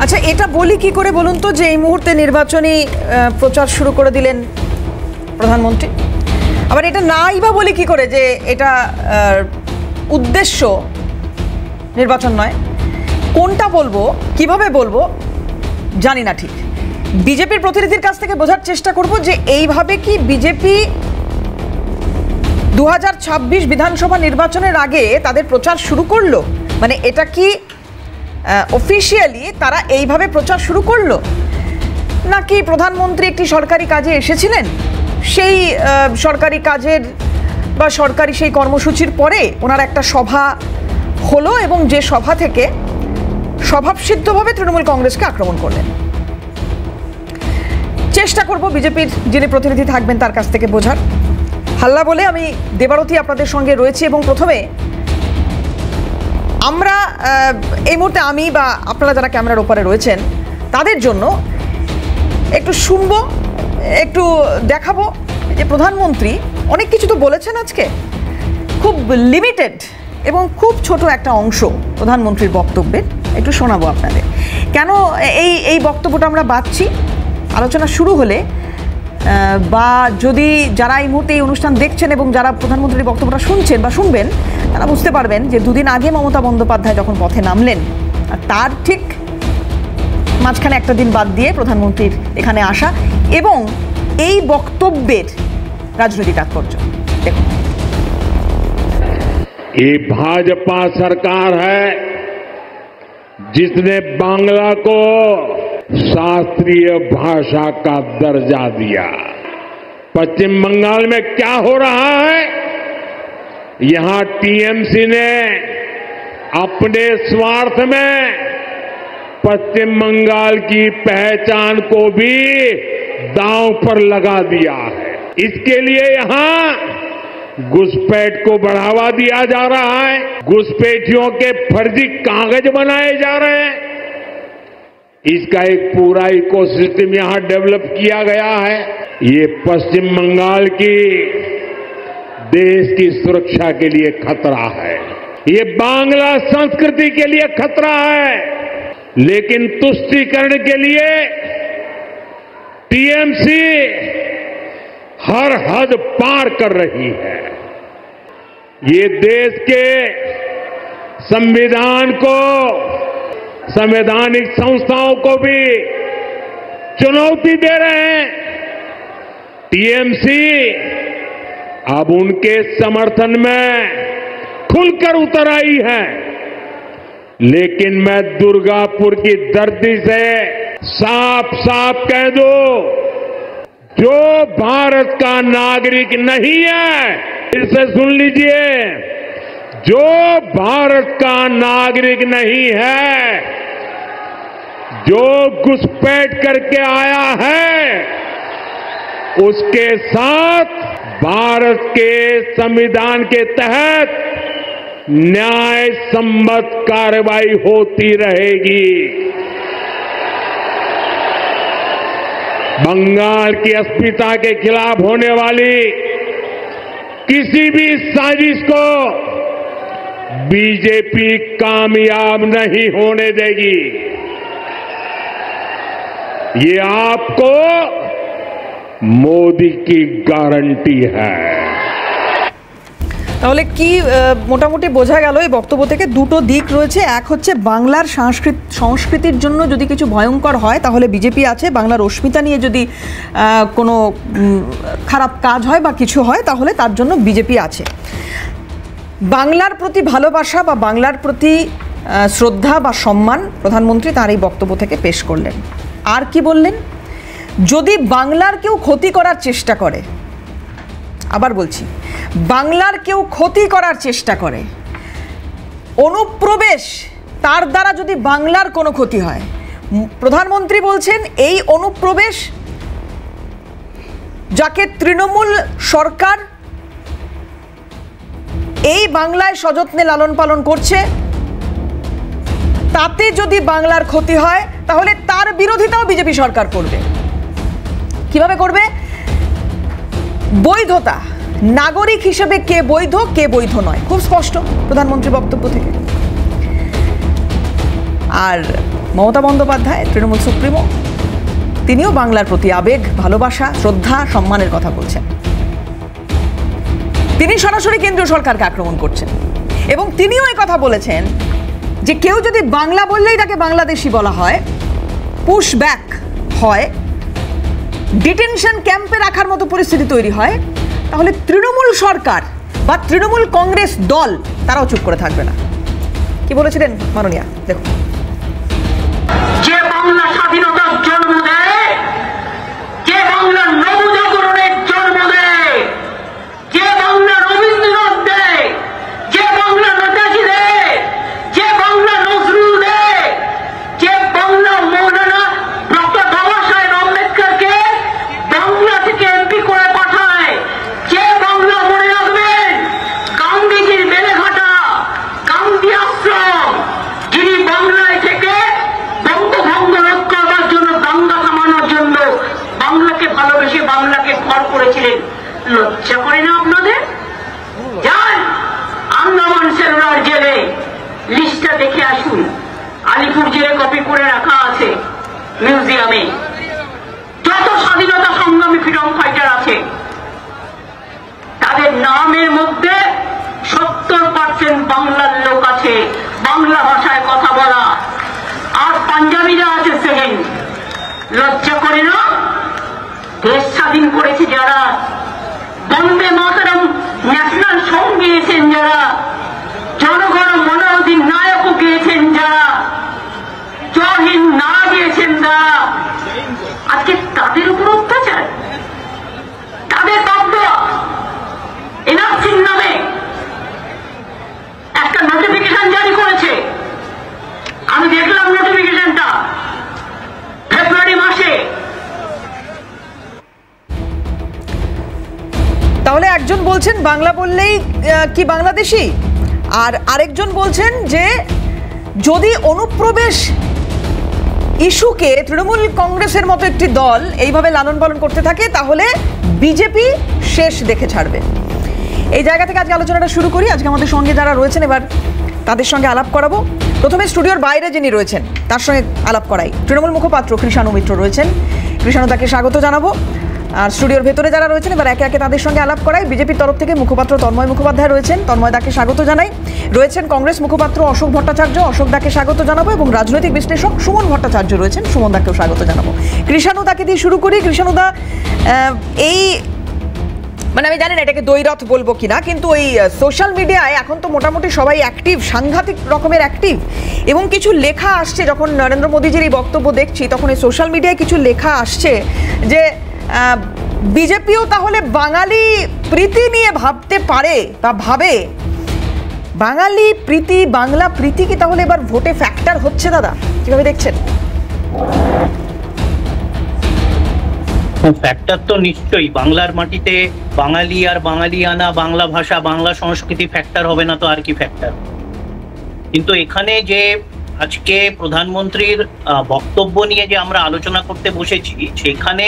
আচ্ছা, এটা বলি কি করে বলুন তো যে এই মুহূর্তে নির্বাচনী প্রচার শুরু করে দিলেন প্রধানমন্ত্রী। আবার এটা নাই বা বলি কি করে যে এটা উদ্দেশ্য নির্বাচন নয়। কোনটা বলবো, কিভাবে বলবো জানি না ঠিক। বিজেপির প্রতিনিধির কাছ থেকে বোঝার চেষ্টা করব যে এইভাবে কি বিজেপি 2026 বিধানসভা নির্বাচনের আগে তাদের প্রচার শুরু করলো? মানে এটা কি অফিশিয়ালি তারা এইভাবে প্রচার শুরু করলো, নাকি প্রধানমন্ত্রী একটি সরকারি কাজে এসেছিলেন, সেই সরকারি কাজের বা সরকারি সেই কর্মসূচির পরে ওনার একটা সভা হলো এবং যে সভা থেকে স্বভাবসিদ্ধভাবে তৃণমূল কংগ্রেসকে আক্রমণ করলেন? চেষ্টা করব বিজেপির যিনি প্রতিনিধি থাকবেন তার কাছ থেকে বোঝার। হাল্লা বলে আমি দেবারতী আপনাদের সঙ্গে রয়েছি এবং প্রথমে আমরা এই মুহূর্তে আমি বা আপনারা যারা ক্যামেরার ওপারে রয়েছেন তাদের জন্য একটু শুনবো, একটু দেখাবো যে প্রধানমন্ত্রী অনেক কিছু তো বলেছেন আজকে, খুব লিমিটেড এবং খুব ছোট একটা অংশ প্রধানমন্ত্রীর বক্তব্যের একটু শোনাবো আপনাদের। কেন এই বক্তব্যটা আমরা বাঁচছি? আলোচনা শুরু হলে বা যদি যারা এই মুহূর্তে এই অনুষ্ঠান দেখছেন এবং যারা প্রধানমন্ত্রীর বক্তব্যটা শুনছেন বা শুনবেন তারা বুঝতে পারবেন যে দুদিন আগে মমতা বন্দ্যোপাধ্যায় যখন পথে নামলেন আর তার ঠিক মাঝখানে একটা দিন বাদ দিয়ে প্রধানমন্ত্রীর এখানে আসা এবং এই বক্তব্যের রাজনৈতিক তাৎপর্য দেখুন। ये भाजपा सरकार है जिसने बांग्ला को शास्त्रीय भाषा का दर्जा दिया। पश्चिम बंगाल में क्या हो रहा है? यहां टीएमसी ने अपने स्वार्थ में पश्चिम बंगाल की पहचान को भी दांव पर लगा दिया है। इसके लिए यहां घुसपैठ को बढ़ावा दिया जा रहा है, घुसपैठियों के फर्जी कागज बनाए जा रहे हैं। इसका एक पूरा इकोसिस्टम यहां डेवलप किया गया है। ये पश्चिम बंगाल की देश की सुरक्षा के लिए खतरा है, ये बांग्ला संस्कृति के लिए खतरा है। लेकिन तुष्टीकरण के लिए टीएमसी हर हद पार कर रही है। ये देश के संविधान को, संवैधानिक संस्थाओं को भी चुनौती दे रहे हैं। टीएमसी अब उनके समर्थन में खुलकर उतर आई है। लेकिन मैं दुर्गापुर की धरती से साफ साफ कह दूं, जो भारत का नागरिक नहीं है, फिर से सुन लीजिए, जो भारत का नागरिक नहीं है, जो घुसपैठ करके आया है, उसके साथ भारत के संविधान के तहत न्याय सम्मत कार्रवाई होती रहेगी। बंगाल की अस्मिता के खिलाफ होने वाली किसी भी साजिश को बीजेपी कामयाब नहीं होने देगी। ये आपको मोदी की गारंटी है। তাহলে কি মোটামুটি বোঝা গেল এই বক্তব্য থেকে? দুটো দিক রয়েছে। এক হচ্ছে বাংলার সংস্কৃতির জন্য যদি কিছু ভয়ঙ্কর হয় তাহলে বিজেপি আছে, বাংলার অস্মিতা নিয়ে যদি কোনো খারাপ কাজ হয় বা কিছু হয় তাহলে তার জন্য বিজেপি আছে। বাংলার প্রতি ভালোবাসা বা বাংলার প্রতি শ্রদ্ধা বা সম্মান প্রধানমন্ত্রী তার এই বক্তব্য থেকে পেশ করলেন। আর কি বললেন? যদি বাংলার কেউ ক্ষতি করার চেষ্টা করে, আবার বলছি, বাংলার কেউ ক্ষতি করার চেষ্টা করে, অনুপ্রবেশ তার দ্বারা যদি বাংলার কোনো ক্ষতি হয়, প্রধানমন্ত্রী বলছেন এই অনুপ্রবেশ যাকে তৃণমূল সরকার এই বাংলায় সযত্নে লালন পালন করছে, তাতে যদি বাংলার ক্ষতি হয় তাহলে তার বিরোধিতাও বিজেপি সরকার করবে। কিভাবে করবে? বৈধতা, নাগরিক হিসেবে কে বৈধ কে বৈধ নয়, খুব স্পষ্ট প্রধানমন্ত্রী বক্তব্য থেকে। আর মমতা বন্দ্যোপাধ্যায় তৃণমূল সুপ্রিমো, তিনিও বাংলার প্রতি আবেগ, ভালোবাসা, শ্রদ্ধা, সম্মানের কথা বলছেন। তিনি সরাসরি কেন্দ্রীয় সরকারকে আক্রমণ করছেন এবং তিনিও এই কথা বলেছেন যে কেউ যদি বাংলা বললেই তাকে বাংলাদেশি বলা হয়, পুশ ব্যাক হয়, ডিটেনশন ক্যাম্পে রাখার মতো পরিস্থিতি তৈরি হয়, তাহলে তৃণমূল সরকার বা তৃণমূল কংগ্রেস দল তারাও চুপ করে থাকবে না। কি বলেছিলেন মাননীয়া? দেখুন। যে বাংলা স্বাধীনতার জন্ম দেয়, যে বাংলা নবজাগরণের জন্ম দেয়, যে বাংলা রবীন্দ্রনাথ দেয়, যে বাংলা নেতাজি দেয়, যে বাংলা নজরুল দেয়, যে বাংলা মৌলানা ডক্টর বাবা সাহেব আম্বেদকরকে বাংলা থেকে এমপি করে পাঠায়, যে বাংলা মনে রাখবেন গান্ধীজির বেলেঘাটা গান্ধী আশ্রম, যিনি বাংলায় থেকে বঙ্গভঙ্গ রোধ করবার জন্য, দাঙ্গা থামানোর জন্য বাংলাকে ভালোবেসে বাংলাকে ঘর করেছিলেন। লজ্জা করে না আপনাদের? যান আন্দামান সেলুলার জেলে, লিস্টটা দেখে আসুন। আলিপুর জেলে কপি করে রাখা আছে মিউজিয়ামে। যত স্বাধীনতা সংগ্রামী ফ্রিডম ফাইটার আছে তাদের নামের মধ্যে 70% বাংলার লোক আছে, বাংলা ভাষায় কথা বলা, আর পাঞ্জাবিরা আছে সেকেন্ড। লজ্জা করে না? দেশ স্বাধীন করেছে যারা, বন্দে মাতরম ন্যাশনাল সং গিয়েছেন যারা, জনগণ মনোরদিন নায়কও গিয়েছেন যারা, জয় হিন্দ নারা গিয়েছেন যারা, আজকে তাদের উপর অত্যাচার, তাদের বাধ্য এনআরসির নামে একটা নোটিফিকেশন জারি করেছে। আমি দেখলাম নোটিফিকেশনটা ফেব্রুয়ারি মাসে। তাহলে একজন বলছেন বাংলা বললেই কি বাংলাদেশি, আর আরেকজন বলছেন যে যদি অনুপ্রবেশ ইস্যুকে তৃণমূল কংগ্রেসের মতো একটি দল এইভাবে লালন পালন করতে থাকে তাহলে বিজেপি শেষ দেখে ছাড়বে। এই জায়গা থেকে আজকে আলোচনাটা শুরু করি। আজকে আমাদের সঙ্গে যারা রয়েছেন এবার তাদের সঙ্গে আলাপ করাবো। প্রথমে স্টুডিওর বাইরে যিনি রয়েছেন তার সঙ্গে আলাপ করাই। তৃণমূল মুখপাত্র কৃষাণু মিত্র রয়েছেন, কৃষাণু তাকে স্বাগত জানাবো। আর স্টুডিওর ভেতরে যারা রয়েছেন এবার একে একে তাদের সঙ্গে আলাপ করাই। বিজেপির তরফ থেকে মুখপাত্র তন্ময় মুখোপাধ্যায় রয়েছেন, তন্ময় দাকে স্বাগত জানাই। রয়েছেন কংগ্রেস মুখপাত্র অশোক ভট্টাচার্য, অশোক দাকে স্বাগত জানাবো। এবং রাজনৈতিক বিশ্লেষক সুমন ভট্টাচার্য রয়েছেন, সুমন দাকেও স্বাগত জানাবো। কৃষাণু দাকে দিয়ে শুরু করি। কৃষাণু দা, এই মানে আমি জানি না এটাকে দ্বৈরথ বলবো কিনা, কিন্তু ওই সোশ্যাল মিডিয়ায় এখন তো মোটামুটি সবাই অ্যাক্টিভ, সাংঘাতিক রকমের অ্যাক্টিভ, এবং কিছু লেখা আসছে। যখন নরেন্দ্র মোদীজির এই বক্তব্য দেখছি তখন এই সোশ্যাল মিডিয়ায় কিছু লেখা আসছে যে বিজেপিও তাহলে বাঙালি প্রীতি নিয়ে ভাবতে পারে বা ভাবে। বাঙালি প্রীতি, বাংলা প্রীতি কি তাহলে এবার ভোটে ফ্যাক্টর হচ্ছে? দাদা, কিভাবে দেখছেন? ফ্যাক্টর তো নিশ্চয়ই। বাংলার মাটিতে বাঙালি আর বাঙালিয়ানা, বাংলা ভাষা, বাংলা সংস্কৃতি ফ্যাক্টর হবে না তো আর কি ফ্যাক্টর? কিন্তু এখানে যে আজকে প্রধানমন্ত্রীর বক্তব্য নিয়ে যে আমরা আলোচনা করতে বসেছি, সেখানে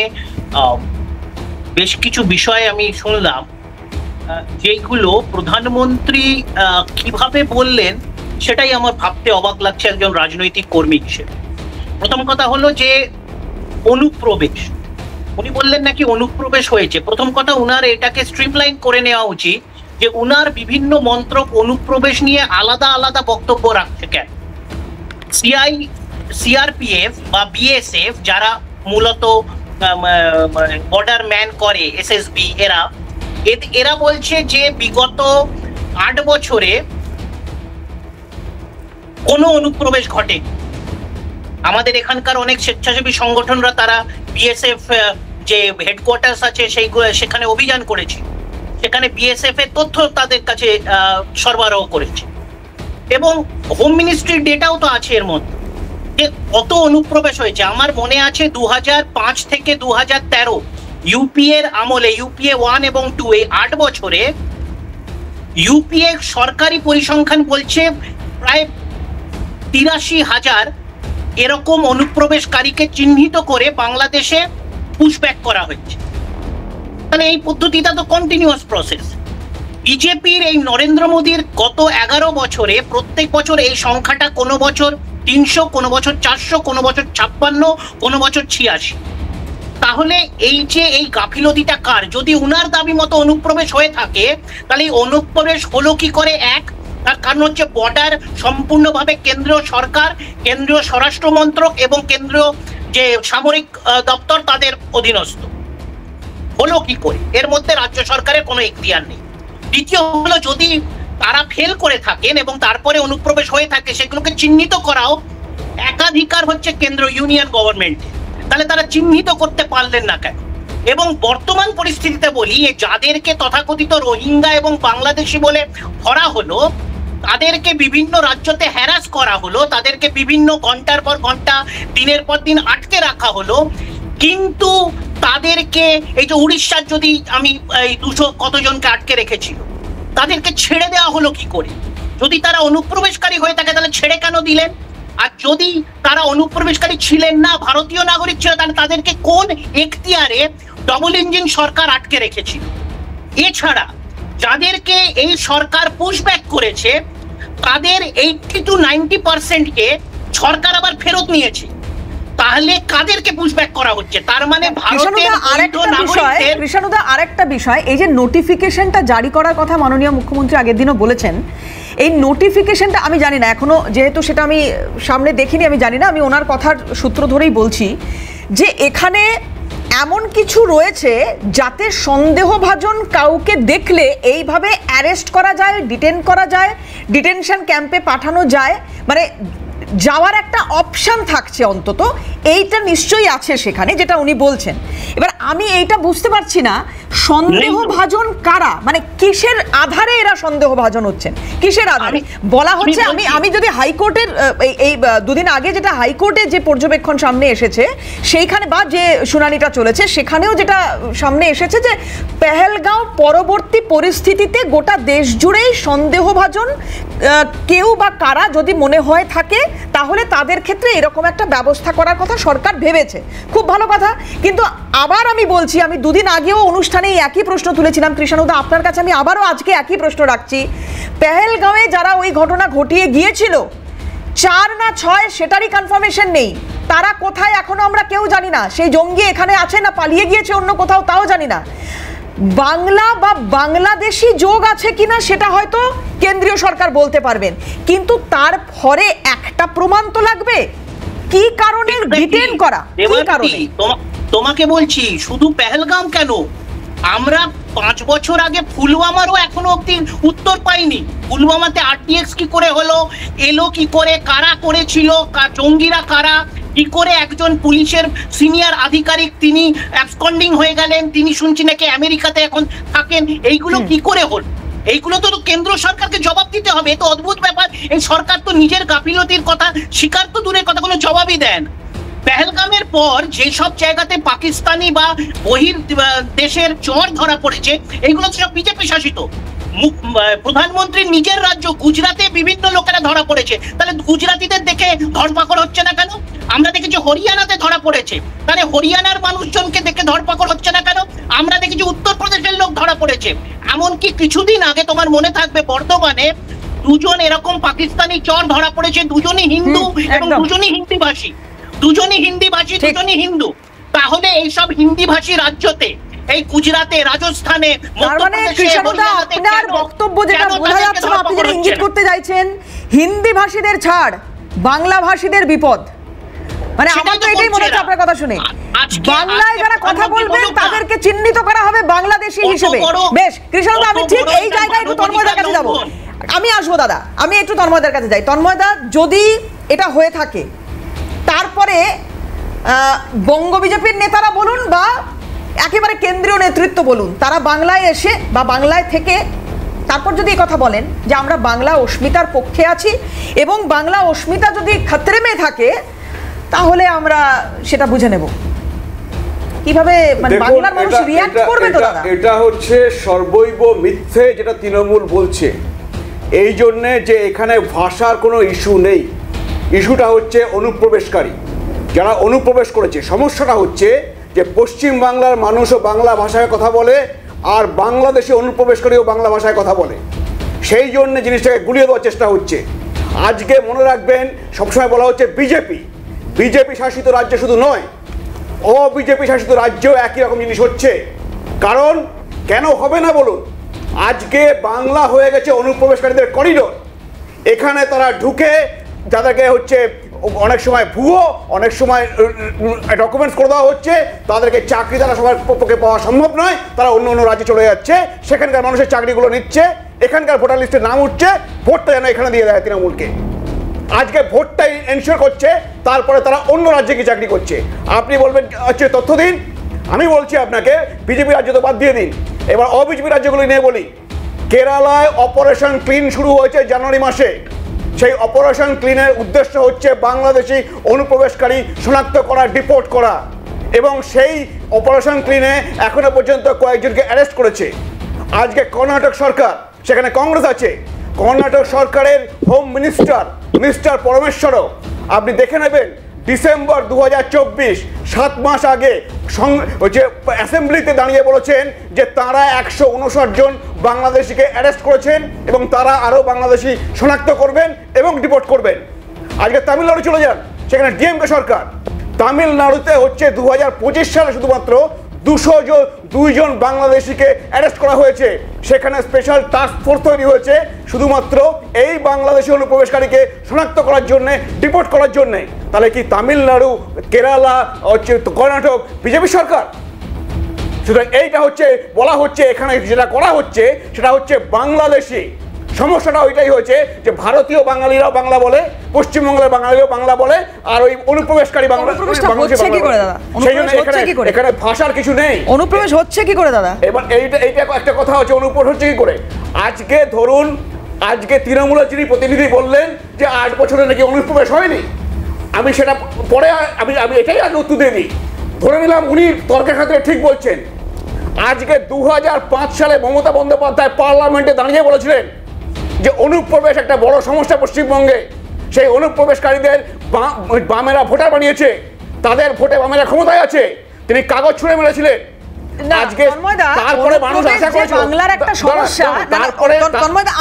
বেশ কিছু বিষয় আমি শুনলাম যেগুলো প্রধানমন্ত্রী কিভাবে বললেন সেটাই আমার ভাবতে অবাক লাগছে একজন রাজনৈতিক কর্মী হিসেবে। প্রথম কথা হলো যে অনুপ্রবেশ, উনি বললেন নাকি অনুপ্রবেশ হয়েছে। প্রথম কথা, উনার এটাকে স্ট্রিমলাইন করে নেওয়া উচিত যে উনার বিভিন্ন মন্ত্রক অনুপ্রবেশ নিয়ে আলাদা আলাদা বক্তব্য রাখছে কেন। সিআরপিএফ বা বিএসএফ যারা মূলত বর্ডার ম্যান করে, এসএসবি, এরা বলছে যে বিগত 8 বছরে কোনো অনুপ্রবেশ ঘটে। আমাদের এখানকার অনেক স্বেচ্ছাসেবী সংগঠনরা তারা বিএসএফ যে হেডকোয়ার্টার্স আছে সেখানে অভিযান করেছে, সেখানে বিএসএফ এর তথ্য তাদের কাছে সরবরাহ করেছে, এবং হোম মিনিস্ট্রির ডেটাও তো আছে এর মধ্যে যে কত অনুপ্রবেশ হয়েছে। আমার মনে আছে 2005 থেকে 2013 ইউপিএর আমলে, ইউপিএ 1 এবং 2, এই 8 বছরে ইউপিএ সরকারি পরিসংখ্যান বলছে প্রায় 83,000 এরকম অনুপ্রবেশকারীকে চিহ্নিত করে বাংলাদেশে পুশব্যাক করা হয়েছে। মানে এই পদ্ধতিটা তো কন্টিনিউয়াস প্রসেস। বিজেপির এই নরেন্দ্র মোদীর গত 11 বছরে প্রত্যেক বছর এই সংখ্যাটা কোনো বছর 300, কোনো বছর 400, কোনো বছর 56, কোনো বছর 86। তাহলে এই যে এই গাফিলতিটা কার? যদি উনার দাবি মতো অনুপ্রবেশ হয়ে থাকে, তাহলে এই অনুপ্রবেশ হলো কি করে? তার কারণ হচ্ছে বর্ডার সম্পূর্ণভাবে কেন্দ্রীয় সরকার, কেন্দ্রীয় স্বরাষ্ট্র মন্ত্রক এবং কেন্দ্রীয় যে সামরিক দপ্তর তাদের অধীনস্থ। হলো কি করে? এর মধ্যে রাজ্য সরকারের কোনো এখতিয়ার নেই। দ্বিতীয় হলো, যদি তারা ফেল করে থাকেন এবং তারপরে অনুপ্রবেশ হয়ে থাকে, সেগুলোকে চিহ্নিত করাও একাধিকার হচ্ছে কেন্দ্র ইউনিয়ন গভর্নমেন্টের। তাহলে তারা চিহ্নিত করতে পারলেন না কেন? এবং বর্তমান পরিস্থিতিতে বলি, যাদেরকে তথাকথিত রোহিঙ্গা এবং বাংলাদেশি বলে ধরা হলো, তাদেরকে বিভিন্ন রাজ্যতে হ্যারাস করা হলো, তাদেরকে বিভিন্ন ঘন্টার পর ঘন্টা, দিনের পর দিন আটকে রাখা হলো, কিন্তু তাদেরকে এই যে উড়িষ্যার যদি আমি এই 200 কতজনকে আটকে রেখেছিল, তাদেরকে ছেড়ে দেওয়া হলো কি করে? যদি তারা অনুপ্রবেশকারী হয়ে থাকে তাহলে ছেড়ে কেন দিলেন? আর যদি তারা অনুপ্রবেশকারী ছিলেন না, ভারতীয় নাগরিক ছিল, তাহলে তাদেরকে কোন এখতিয়ারে ডবল ইঞ্জিন সরকার আটকে রেখেছিল? এছাড়া যাদেরকে এই সরকার পুশব্যাক করেছে, তাদের 80 to 90%কে সরকার আবার ফেরত নিয়েছে। তাহলে কাদেরকে পুশব্যাক করা হচ্ছে? তার মানে ভারতের কৃষ্ণদা আরেকটা বিষয়, এই যে নোটিফিকেশনটা জারি করার কথা মাননীয় মুখ্যমন্ত্রী আগের দিনও বলেছেন, এই নোটিফিকেশনটা আমি জানি না এখনো, যেহেতু সেটা আমি সামনে দেখিনি, আমি জানি না, আমি ওনার কথার সূত্র ধরেই বলছি যে এখানে এমন কিছু রয়েছে যাতে সন্দেহভাজন কাউকে দেখলে এইভাবে অ্যারেস্ট করা যায়, ডিটেন করা যায়, ডিটেনশন ক্যাম্পে পাঠানো যায়, মানে যাওয়ার একটা অপশন থাকছে অন্তত, এইটা নিশ্চয়ই আছে সেখানে, যেটা উনি বলছেন। এবার আমি এইটা বুঝতে পারছি না, সন্দেহভাজন কারা, মানে কিসের আধারে এরা সন্দেহভাজন হচ্ছেন, কিসের আধারে? বলা হচ্ছে, আমি যদি হাইকোর্টের এই দুদিন আগে যেটা হাইকোর্টে যে পর্যবেক্ষণ সামনে এসেছে সেইখানে, বা যে শুনানিটা চলেছে সেখানেও যেটা সামনে এসেছে, যে পেহেলগাঁও পরবর্তী পরিস্থিতিতে গোটা দেশ জুড়েই সন্দেহভাজন কেউ বা কারা যদি মনে হয় থাকে, তাহলে তাদের ক্ষেত্রে এরকম একটা ব্যবস্থা করার কথা সরকার ভেবেছে। খুব ভালো কথা। কিন্তু আবার আমি বলছি, আমি দুদিন আগেও অনুষ্ঠানে একই প্রশ্ন তুলেছিলাম কৃষ্ণদা, আপনার কাছে আমি আবারও আজকে একই প্রশ্ন রাখছি। পেহেলগাঁওয়ে যারা ওই ঘটনা ঘটিয়ে গিয়েছিল, 4 না 6 সেটারই কনফার্মেশন নেই। তারা কোথায় এখনো আমরা কেউ জানি না। সেই জঙ্গি এখানে আছে না পালিয়ে গিয়েছে অন্য কোথাও, তাও জানি না। বাংলা বা বাংলাদেশি যোগ আছে কিনা সেটা হয়তো কেন্দ্রীয় সরকার বলতে পারবেন, কিন্তু তারপরে একটা প্রমাণ তো লাগবে। কি কারণে ডিটেইন করা, কি কারণে? তোমাকে বলছি, শুধু পেহেলগাম কেন, আমরা 5 বছর আগে পুলওয়ামারও এখনো অব্দি উত্তর পাইনি। পুলওয়ামাতে আরটিএক্স কি করে হলো, এলো কি করে, কারা করেছিল, জঙ্গিরা কারা, কি করে একজন পুলিশের সিনিয়র আধিকারিক তিনি অ্যাবসকন্ডিং হয়ে গেলেন, তিনি শুনছি নাকি আমেরিকাতে এখন থাকেন, এইগুলো কি করে হল? এইগুলো তো কেন্দ্র সরকারকে জবাব দিতে হবে। এ তো অদ্ভুত ব্যাপার। এই সরকার তো নিজের গাফিলতির কথা স্বীকার তো দূরের কথা, কোনো জবাবই দেন। পেহেলগামের পর যেসব জায়গাতে পাকিস্তানি বা বহির দেশের চর ধরা পড়েছে, এইগুলো তো সব বিজেপি শাসিত। প্রধানমন্ত্রীর নিজের রাজ্য গুজরাটে বিভিন্ন লোকেরা ধরা পড়েছে, তাহলে গুজরাটিদের দেখে ধরপাকড় হচ্ছে না কেন? আমরা দেখেছি হরিয়ানাতে ধরা পড়েছে, তাহলে হরিয়ানার মানুষজনকে দেখে ধরপাকড় হচ্ছে না কেন? আমরা দেখেছি উত্তরপ্রদেশের লোক ধরা পড়েছে। এমনকি কিছুদিন আগে তোমার মনে থাকবে, বর্ধমানে 2জন এরকম পাকিস্তানি চর ধরা পড়েছে, 2জনই হিন্দু এবং 2জনই হিন্দিভাষী, 2জনই হিন্দিভাষী, 2জনই হিন্দু। তাহলে এইসব হিন্দিভাষী রাজ্যতে, এই গুজরাটে, রাজস্থানে, আপনার বক্তব্য যেটা বোঝা যাচ্ছে, আপনি যেটা ইঙ্গিত করতে চাইছেন, হিন্দি ভাষীদের ছাড়, বাংলা ভাষীদের বিপদ। মানে আমার তো এটাই মনে হচ্ছে আপনার কথা শুনে, বাংলায় যারা কথা বলবেন তাদেরকে চিহ্নিত করা হবে বাংলাদেশী হিসেবে। বেশ কৃষ্ণদা, আমি ঠিক এই জায়গায় একটু তন্ময়দার কাছে যাবো, আমি আসবো দাদা, আমি একটু তন্ময়দার কাছে যাই। তন্ময়দা, যদি এটা হয়ে থাকে, তারপরে বঙ্গ বিজেপির নেতারা বলুন বা একেবারে কেন্দ্রীয় নেতৃত্ব বলুন, তারা বাংলায় এসে বা বাংলায় থেকে তারপর যদি এই কথা বলেন যে আমরা বাংলা অস্মিতার পক্ষে আছি এবং বাংলা অস্মিতা যদি খতরে মে থাকে, তাহলে আমরা সেটা বুঝে নেব, কিভাবে মানে বাংলার মানুষ রিঅ্যাক্ট করবে? তো দাদা, এটা হচ্ছে সর্বৈব মিথ্যে যেটা তৃণমূল বলছে। এই জন্যে যে এখানে ভাষার কোনো ইস্যু নেই, ইস্যুটা হচ্ছে অনুপ্রবেশকারী, যারা অনুপ্রবেশ করেছে। সমস্যাটা হচ্ছে যে পশ্চিম বাংলার মানুষও বাংলা ভাষায় কথা বলে, আর বাংলাদেশি অনুপ্রবেশকারীও বাংলা ভাষায় কথা বলে, সেই জন্য জিনিসটাকে গুলিয়ে দেওয়ার চেষ্টা হচ্ছে। আজকে মনে রাখবেন, সবসময় বলা হচ্ছে বিজেপি শাসিত রাজ্য শুধু নয়, বিজেপি শাসিত রাজ্যেও একই রকম জিনিস হচ্ছে। কারণ কেন হবে না বলুন? আজকে বাংলা হয়ে গেছে অনুপ্রবেশকারীদের করিডোর। এখানে তারা ঢুকে যাদেরকে হচ্ছে অনেক সময় ভুয়ো, অনেক সময় ডকুমেন্টস করে দেওয়া হচ্ছে, তাদেরকে চাকরি তারা সবার পক্ষে পাওয়া সম্ভব নয়, তারা অন্য অন্য রাজ্যে চলে যাচ্ছে, সেখানকার মানুষের চাকরিগুলো নিচ্ছে, এখানকার ভোটার লিস্টে নাম উঠছে, ভোটটা যেন এখানে দিয়ে দেয় তৃণমূলকে। আজকে ভোটটাই এনশিওর করছে, তারপরে তারা অন্য রাজ্যে গিয়ে চাকরি করছে। আপনি বলবেন হচ্ছে তথ্য দিন, আমি বলছি আপনাকে বিজেপি রাজ্য তো বাদ দিয়ে দিন, এবার অবিজেপি রাজ্যগুলি নিয়ে বলি। কেরালায় অপারেশন ক্লিন শুরু হয়েছে জানুয়ারি মাসে। সেই অপারেশন ক্লিনের উদ্দেশ্য হচ্ছে বাংলাদেশি অনুপ্রবেশকারী শনাক্ত করা, ডিপোর্ট করা, এবং সেই অপারেশন ক্লিনে এখনো পর্যন্ত কয়েকজনকে অ্যারেস্ট করেছে। আজকে কর্ণাটক সরকার, সেখানে কংগ্রেস আছে, কর্ণাটক সরকারের হোম মিনিস্টার পরমেশ্বরও, আপনি দেখে নেবেন, ডিসেম্বর 2024, 7 মাস আগে যে অ্যাসেম্বলিতে দাঁড়িয়ে বলেছেন যে তারা 159 জন বাংলাদেশিকে অ্যারেস্ট করেছেন এবং তারা আরও বাংলাদেশি শনাক্ত করবেন এবং ডিপোর্ট করবেন। আজকে তামিলনাড়ু চলে যান, সেখানে ডিএমকে সরকার। তামিলনাড়ুতে হচ্ছে 2025 সালে শুধুমাত্র 202 জন বাংলাদেশিকে অ্যারেস্ট করা হয়েছে। সেখানে স্পেশাল টাস্ক ফোর্স তৈরি হয়েছে শুধুমাত্র এই বাংলাদেশি অনুপ্রবেশকারীকে শনাক্ত করার জন্যে, ডিপোর্ট করার জন্যে। তাহলে কি তামিলনাড়ু, কেরালা, হচ্ছে কর্ণাটক বিজেপি সরকার? সুতরাং এইটা হচ্ছে বলা হচ্ছে, এখানে যেটা করা হচ্ছে সেটা হচ্ছে বাংলাদেশি। সমস্যাটা ওইটাই হয়েছে যে ভারতীয় বাঙালিরাও বাংলা বলে, পশ্চিমবঙ্গের বাঙালিরাও বাংলা বলে, আর ওই অনুপ্রবেশকারী এখানে ভাষার কিছু নেই। অনুপ্রবেশ হচ্ছে কি করে দাদা? এবার এইটা একটা কথা হচ্ছে, অনুপ্রবেশ হচ্ছে কি করে? আজকে ধরুন, আজকে তৃণমূলের যিনি প্রতিনিধি বললেন যে 8 বছরে নাকি অনুপ্রবেশ হয়নি। আমি সেটা পরে আমি এটাই আগে উত্তর দিয়ে দিই। ধরে নিলাম উনি তর্কের খাতিরে ঠিক বলছেন। আজকে 2005 সালে মমতা বন্দ্যোপাধ্যায় পার্লামেন্টে দাঁড়িয়ে বলেছিলেন যে অনুপ্রবেশ একটা বড় সমস্যা পশ্চিমবঙ্গে। সেই অনুপ্রবেশকারীদের বামেরা ভোটার বানিয়েছে, তাদের ভোটে বামেরা ক্ষমতায় আছে। তিনি কাগজ ছুঁড়ে মেরেছিলেন। আজকে তারপরে মানুষ আশা করেছিল বাংলার একটা সমস্যা,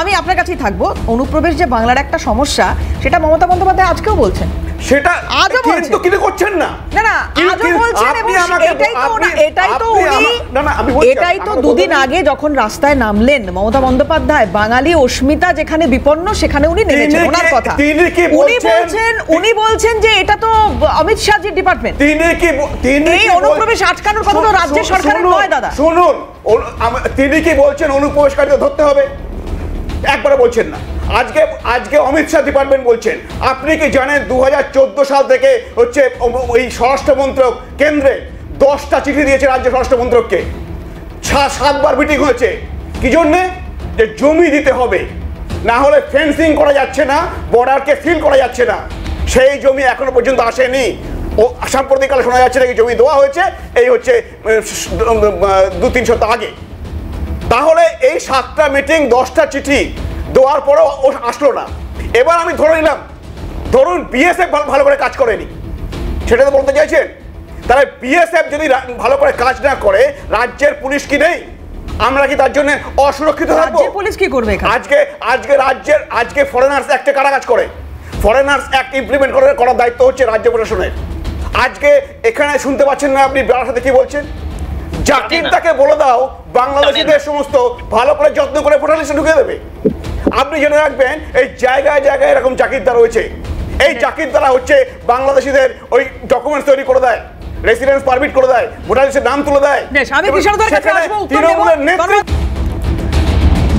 আমি আপনার কাছেই থাকবো, অনুপ্রবেশ যে বাংলার একটা সমস্যা সেটা মমতা বন্দ্যোপাধ্যায় আজকেও বলছেন, সেটা কিন্তু কিছু করছেন না। আজও বলছেন, এবং এটাই তো দুদিন আগে যখন রাস্তায় নামলেন মমতা বন্দ্যোপাধ্যায়, বাঙালি অস্মিতা যেখানে বিপন্ন সেখানে উনি নেমেছেন। ওনার কথা উনি বলছেন যে এটা তো অমিত শাহজির ডিপার্টমেন্ট। এই অনুপ্রবেশ আটকানোর কথা তো রাজ্য সরকারের নয় দাদা। শুনুন, তিনি কি বলছেন অনুপ্রবেশকারীদের ধরতে হবে? একবারে বলছেন না। আজকে অমিত শাহ ডিপার্টমেন্ট বলছেন। আপনি কি জানেন 2014 সাল থেকে হচ্ছে ওই স্বরাষ্ট্র মন্ত্রক কেন্দ্রে 10টা চিঠি দিয়েছে রাজ্য স্বরাষ্ট্র মন্ত্রককে, 7বার মিটিং হয়েছে। কি জন্যে? যে জমি দিতে হবে, না হলে ফেন্সিং করা যাচ্ছে না, বর্ডারকে সিল করা যাচ্ছে না। সেই জমি এখনো পর্যন্ত আসেনি। ও সাম্প্রতিককালে শোনা যাচ্ছে নাকি জমি দেওয়া হয়েছে, এই হচ্ছে 2-3 সপ্তাহ আগে। তাহলে এই 7টা মিটিং, 10টা চিঠি দেওয়ার পরেও ও আসলো না। এবার আমি ধরে নিলাম, ধরুন বিএসএফ ভালো করে কাজ করেনি, সেটা তো বলতে চাইছেন? তাহলে বিএসএফ যদি ভালো করে কাজ না করে, রাজ্যের পুলিশ কি নেই? আমরা কি তার জন্য অসুরক্ষিত থাকবো? রাজ্যের পুলিশ কি করবে? আজকে ফরেনার্স অ্যাক্টে কারা কাজ করে? ফরেনার্স অ্যাক্ট ইমপ্লিমেন্ট করার দায়িত্ব হচ্ছে রাজ্য প্রশাসনের। আজকে এখানে শুনতে পাচ্ছেন না আপনি বারাসাতে কি বলছেন? জাকির তাকে বলে দাও বাংলাদেশিদের সমস্ত ভালো করে যত্ন করে ভোটার লিস্টে ঢুকে দেবে। আপনি জেনে রাখবেন, এই জায়গায় জায়গায় এরকম জাকিরদা রয়েছে। এই জাকিরদারা হচ্ছে বাংলাদেশিদের ওই ডকুমেন্টস তৈরি করে দেয়, রেসিডেন্স পারমিট করে দেয়, ভোটার লিস্টের নাম তুলে দেয়।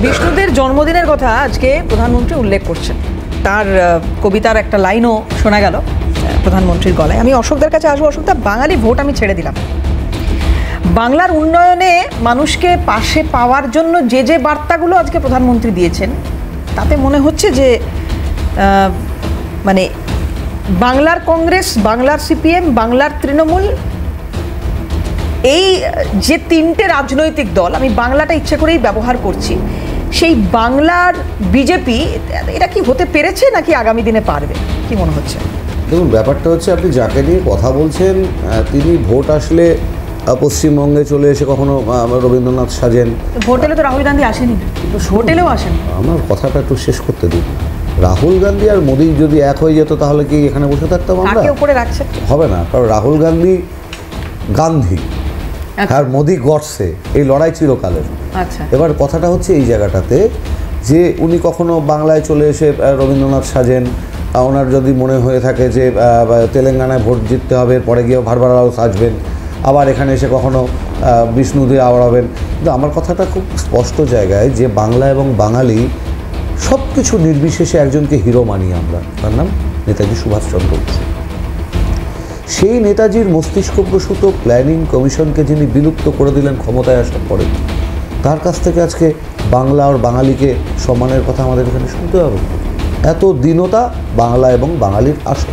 বিষ্ণুদের জন্মদিনের কথা আজকে প্রধানমন্ত্রী উল্লেখ করছেন। তার কবিতার একটা লাইনও শোনা গেল প্রধানমন্ত্রীর গলায়। আমি অশোকদের কাছে আসবো। অশোকদা, বাঙালি ভোট আমি ছেড়ে দিলাম, বাংলার উন্নয়নে মানুষকে পাশে পাওয়ার জন্য যে বার্তাগুলো আজকে প্রধানমন্ত্রী দিয়েছেন, তাতে মনে হচ্ছে যে মানে বাংলার কংগ্রেস, বাংলার সিপিএম, বাংলার তৃণমূল, এই যে 3টে রাজনৈতিক দল, আমি বাংলাটা ইচ্ছে করেই ব্যবহার করছি, সেই বাংলার বিজেপি এটা কি হতে পেরেছে নাকি আগামী দিনে পারবে? কি মনে হচ্ছে? দেখুন, ব্যাপারটা হচ্ছে আপনি যাকে নিয়ে কথা বলছেন তিনি ভোট আসলে পশ্চিমবঙ্গে চলে এসে কখনো রবীন্দ্রনাথ সাজেন। ভোট এলে তো রাহুল গান্ধী আসেনি, ভোট এলেও আসেন। আমার কথাটা একটু শেষ করতে দিন। রাহুল গান্ধী আর মোদি যদি এক হয়ে যেত তাহলে কি এখানে বসে থাকতাম আমরা? কাকে উপরে রাখছে? হবে না, কারণ রাহুল গান্ধী গান্ধী আর মোদি গডসে, এই লড়াই চিরকালের। আচ্ছা, এবার কথাটা হচ্ছে এই জায়গাটাতে যে উনি কখনো বাংলায় চলে এসে রবীন্দ্রনাথ সাজেন, ওনার যদি মনে হয়ে থাকে যে তেলেঙ্গানায় ভোট জিততে হবে, পরে গিয়ে ভারবারাও সাজবেন, আবার এখানে এসে কখনো বিষ্ণু দিয়ে আওড়াবেন। কিন্তু আমার কথাটা খুব স্পষ্ট জায়গায় যে বাংলা এবং বাঙালি সব কিছু নির্বিশেষে একজনকে হিরো মানি আমরা, তার নাম নেতাজি সুভাষচন্দ্র বসু। সেই নেতাজির মস্তিষ্কপ্রসূত প্ল্যানিং কমিশনকে যিনি বিলুপ্ত করে দিলেন ক্ষমতায় আসার পরে, তার কাছ থেকে আজকে বাংলা আর বাঙালিকে সম্মানের কথা আমাদের এখানে শুনতে হবে। এত দীনতা বাংলা এবং বাঙালির আসল।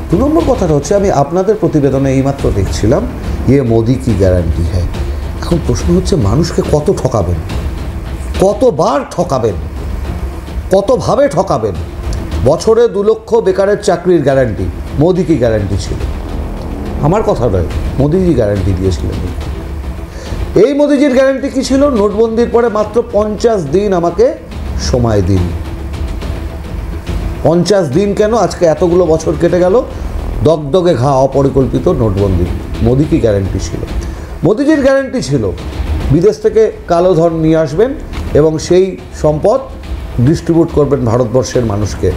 2 নম্বর কথাটা হচ্ছে, আমি আপনাদের প্রতিবেদনে এইমাত্র দেখছিলাম যে মোদি কি গ্যারান্টি হ্যাঁ। এখন প্রশ্ন হচ্ছে, মানুষকে কত ঠকাবেন, কতবার ঠকাবেন, কতভাবে ঠকাবেন? বছরে 2 লক্ষ বেকারের চাকরির গ্যারান্টি, মোদি কি গ্যারান্টি ছিল? আমার কথা নয়, মোদিজি গ্যারান্টি দিয়েছিলেন। এই মোদিজির গ্যারান্টি কি ছিল? নোটবন্দির পরে মাত্র 50 দিন আমাকে সময় দিন। 50 দিন কেন, আজকে এতগুলো বছর কেটে গেল, দগদগে ঘা অপরিকল্পিত নোটবন্দি। মোদি কি গ্যারান্টি ছিল? মোদিজির গ্যারান্টি ছিল বিদেশ থেকে কালো ধন নিয়ে আসবেন এবং সেই সম্পদ ডিস্ট্রিবিউট করবেন ভারতবর্ষের মানুষকে।